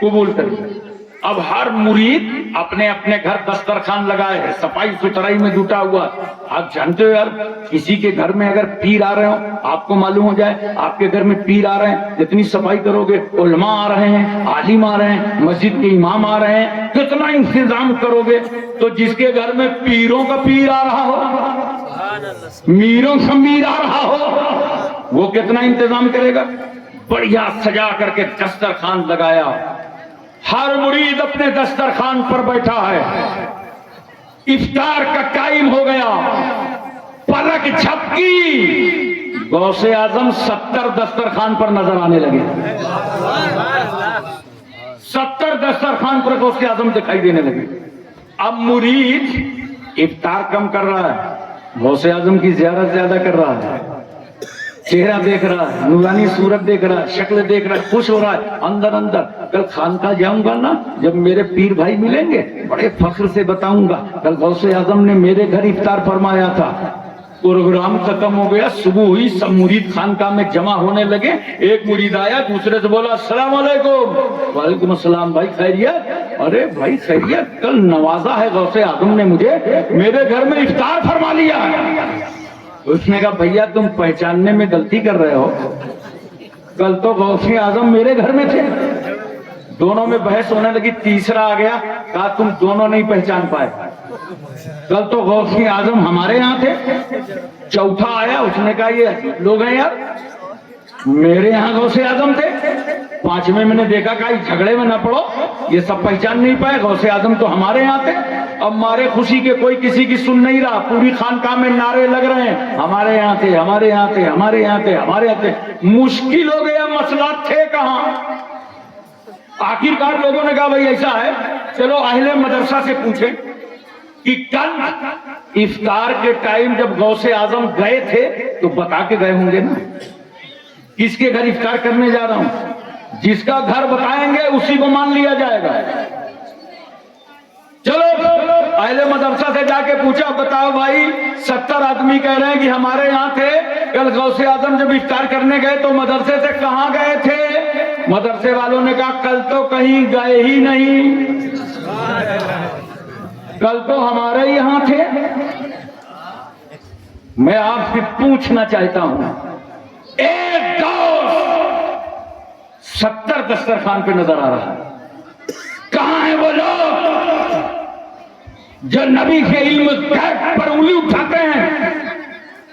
قبول کر لی. اب ہر مرید اپنے اپنے گھر دسترخوان لگائے ہے, صفائی ستھرائی میں جٹا ہوا. آپ جانتے ہو یار, کسی کے گھر میں اگر پیر آ رہے ہو, آپ کو معلوم ہو جائے آپ کے گھر میں پیر آ رہے ہیں, جتنی صفائی کرو گے, علماء آ رہے ہیں, عالم آ رہے ہیں, مسجد کے امام آ رہے ہیں, کتنا انتظام کرو گے. تو جس کے گھر میں پیروں کا پیر آ رہا ہو, میروں کا میر آ رہا ہو, وہ کتنا انتظام کرے گا. بڑھیا سجا کر کے دسترخوان لگایا, ہر مرید اپنے دسترخوان پر بیٹھا ہے. افطار کا ٹائم ہو گیا, پلک جھپکی, غوث اعظم 70 دسترخوان پر نظر آنے لگے. 70 دسترخوان پر غوث اعظم دکھائی دینے لگے. اب مرید افطار کم کر رہا ہے, غوث اعظم کی زیارت زیادہ کر رہا ہے. چہرہ دیکھ رہا ہے, نورانی صورت دیکھ رہا ہے, شکل دیکھ رہا ہے, خوش ہو رہا ہے اندر اندر. کل خانقاہ جاؤں گا نا, جب میرے پیر بھائی ملیں گے بڑے فخر سے بتاؤں گا کل غوث اعظم نے میرے گھر افطار فرمایا تھا. پروگرام ختم ہو گیا, صبح ہوئی, سب مرید خانقاہ میں جمع ہونے لگے. ایک مرید آیا, دوسرے سے بولا السلام علیکم. وعلیکم السلام, بھائی خیریت؟ ارے بھائی خیریت, کل نوازا ہے غوث اعظم نے مجھے, میرے گھر میں افطار فرما لیا. اس نے کہا بھیا تم پہچاننے میں غلطی کر رہے ہو، کل تو غوث اعظم میرے گھر میں تھے۔ دونوں میں بحث ہونے لگی، تیسرا آ گیا، کہا تم دونوں نہیں پہچان پائے، کل تو غوث اعظم ہمارے یہاں تھے۔ چوتھا آیا، اس نے کہا یہ لوگ ہیں یار، میرے یہاں غوث اعظم تھے۔ پانچویں میں نے دیکھا کہ جھگڑے میں نہ پڑو، یہ سب پہچان نہیں پائے، غوث اعظم تو ہمارے یہاں تھے۔ اب مارے خوشی کے کوئی کسی کی سن نہیں رہا، پوری خانقاہ میں نعرے لگ رہے ہیں، ہمارے یہاں تھے، ہمارے یہاں تھے، ہمارے یہاں تھے، ہمارے یہاں تھے۔ مشکل ہو گیا، مسئلہ تھے کہاں؟ آخر کار لوگوں نے کہا بھائی ایسا ہے، چلو اہل مدرسہ سے پوچھیں کہ کل افطار کے ٹائم جب غوث اعظم گئے تھے تو بتا کے گئے ہوں گے نا، کس کے گھر افطار کرنے جا رہا ہوں، جس کا گھر بتائیں گے اسی کو مان لیا جائے گا۔ چلو اہل مدرسہ سے جا کے پوچھا، بتاؤ بھائی 70 آدمی کہہ رہے ہیں کہ ہمارے یہاں تھے، کل غوث اعظم جب افطار کرنے گئے تو مدرسے سے کہاں گئے تھے؟ مدرسے والوں نے کہا کل تو کہیں گئے ہی نہیں، کل تو ہمارے یہاں تھے۔ میں آپ سے پوچھنا چاہتا ہوں، ایک دوست 70 دسترخوان پہ نظر آ رہا ہے، کہاں ہیں وہ لوگ جو نبی کے علم غیب پر انگلی اٹھاتے ہیں،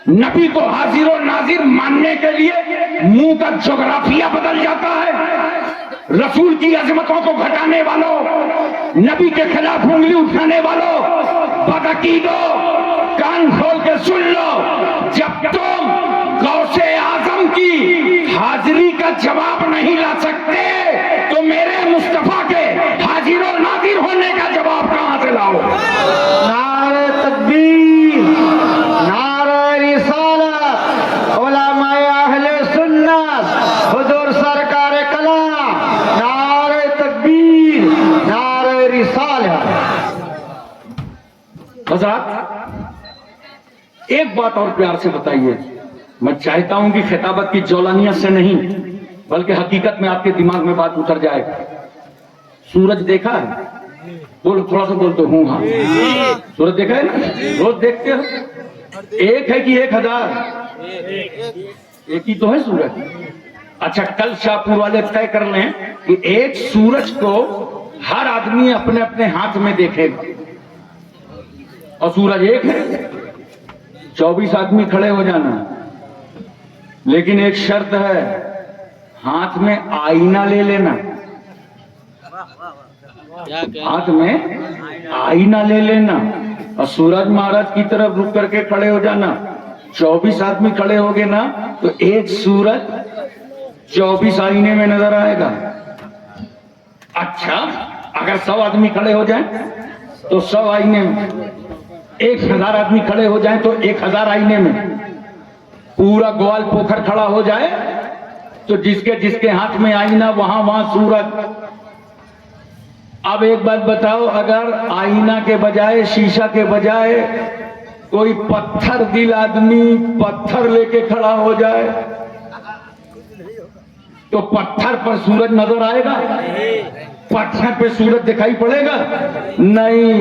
نبی کو حاضر و ناظر ماننے کے لیے منہ کا جغرافیہ بدل جاتا ہے؟ رسول کی عظمتوں کو گھٹانے والوں، نبی کے خلاف انگلی اٹھانے والوں، بدعقیدو، کان کھول کے سن لو، جب تم غوث اعظم کی حاضری کا جواب نہیں لا سکتے تو میرے مصطفیٰ کے حاضر و ناظر ہونے کا جواب کہاں سے لاؤ؟ نعرہ تکبیر، نعرہ رسالت، علماء اہل سنت، حضور سرکار کلام، نعرہ تکبیر، نعرہ رسالت۔ حضرات ایک بات اور پیار سے بتائیے، میں چاہتا ہوں کہ خطابت کی جولانیت سے نہیں بلکہ حقیقت میں آپ کے دماغ میں بات اتر جائے۔ سورج دیکھا ہے؟ بولو، تھوڑا سا بولتے ہوں ہاں، سورج دیکھا ہے نا؟ روز دیکھتے ہو؟ ایک ہے کہ 1000؟ ایک ہی تو ہے سورج۔ اچھا کل شاہپور والے طے کر لیں کہ ایک سورج کو ہر آدمی اپنے اپنے ہاتھ میں دیکھے گا، اور سورج ایک ہے، 24 آدمی کھڑے ہو جانا، لیکن ایک شرط ہے، ہاتھ میں آئینہ لے لینا، ہاتھ میں آئینہ لے لینا، اور سورج مہاراج کی طرف رک کر کے کھڑے ہو جانا۔ 24 آدمی کھڑے ہو گے نا تو ایک سورج 24 آئینے میں نظر آئے گا۔ اچھا اگر 100 آدمی کھڑے ہو جائیں تو 100 آئینے میں، 1000 آدمی کھڑے ہو جائیں تو 1000 آئینے میں، پورا گوال پوکھر کھڑا ہو جائے تو جس کے ہاتھ میں آئینہ وہاں سورج۔ اب ایک بات بتاؤ، اگر آئینہ کے بجائے، شیشہ کے بجائے کوئی پتھر دل آدمی پتھر لے کے کھڑا ہو جائے تو پتھر پر سورج نظر آئے گا؟ پتھر پہ سورج دکھائی پڑے گا؟ نہیں،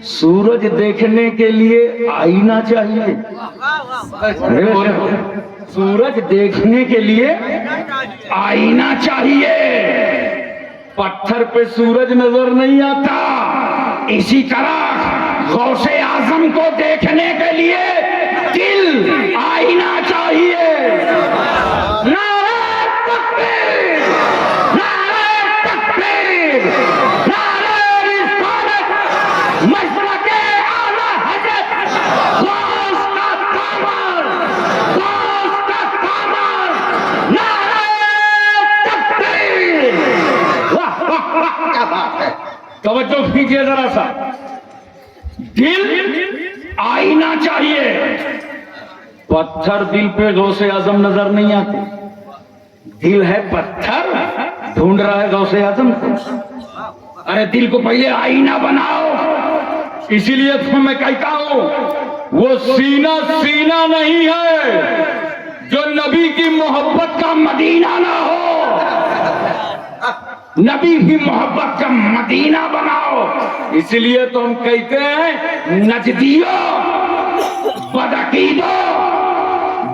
سورج دیکھنے کے لیے آئینہ چاہیے۔ سورج دیکھنے کے لیے آئینہ چاہیے، پتھر پہ سورج نظر نہیں آتا۔ اسی طرح غوث اعظم کو دیکھنے کے لیے دل آئینہ چاہیے۔ نعرہ تکبیر، نعرہ تکبیر، نعرہ رسالت، مسلک اعلیٰ حضرت غوث کا کامل، غوث کا کامل، نعرہ تکبیر۔ واہ واہ واہ، کیا بات ہے! توجہ کیجیے ذرا سا، دل آئینہ چاہیے۔ پتھر دل پہ غوث اعظم نظر نہیں آتے، دل ہے پتھر، ڈھونڈ رہا ہے غوث اعظم کو۔ ارے دل کو پہلے آئینہ بناؤ۔ اسی لیے تو میں کہتا ہوں وہ سینہ نہیں ہے جو نبی کی محبت کا مدینہ نہ ہو۔ نبی کی محبت کا مدینہ بناؤ۔ اسی لیے تو ہم کہتے ہیں نجدیوں، بدعقیدوں،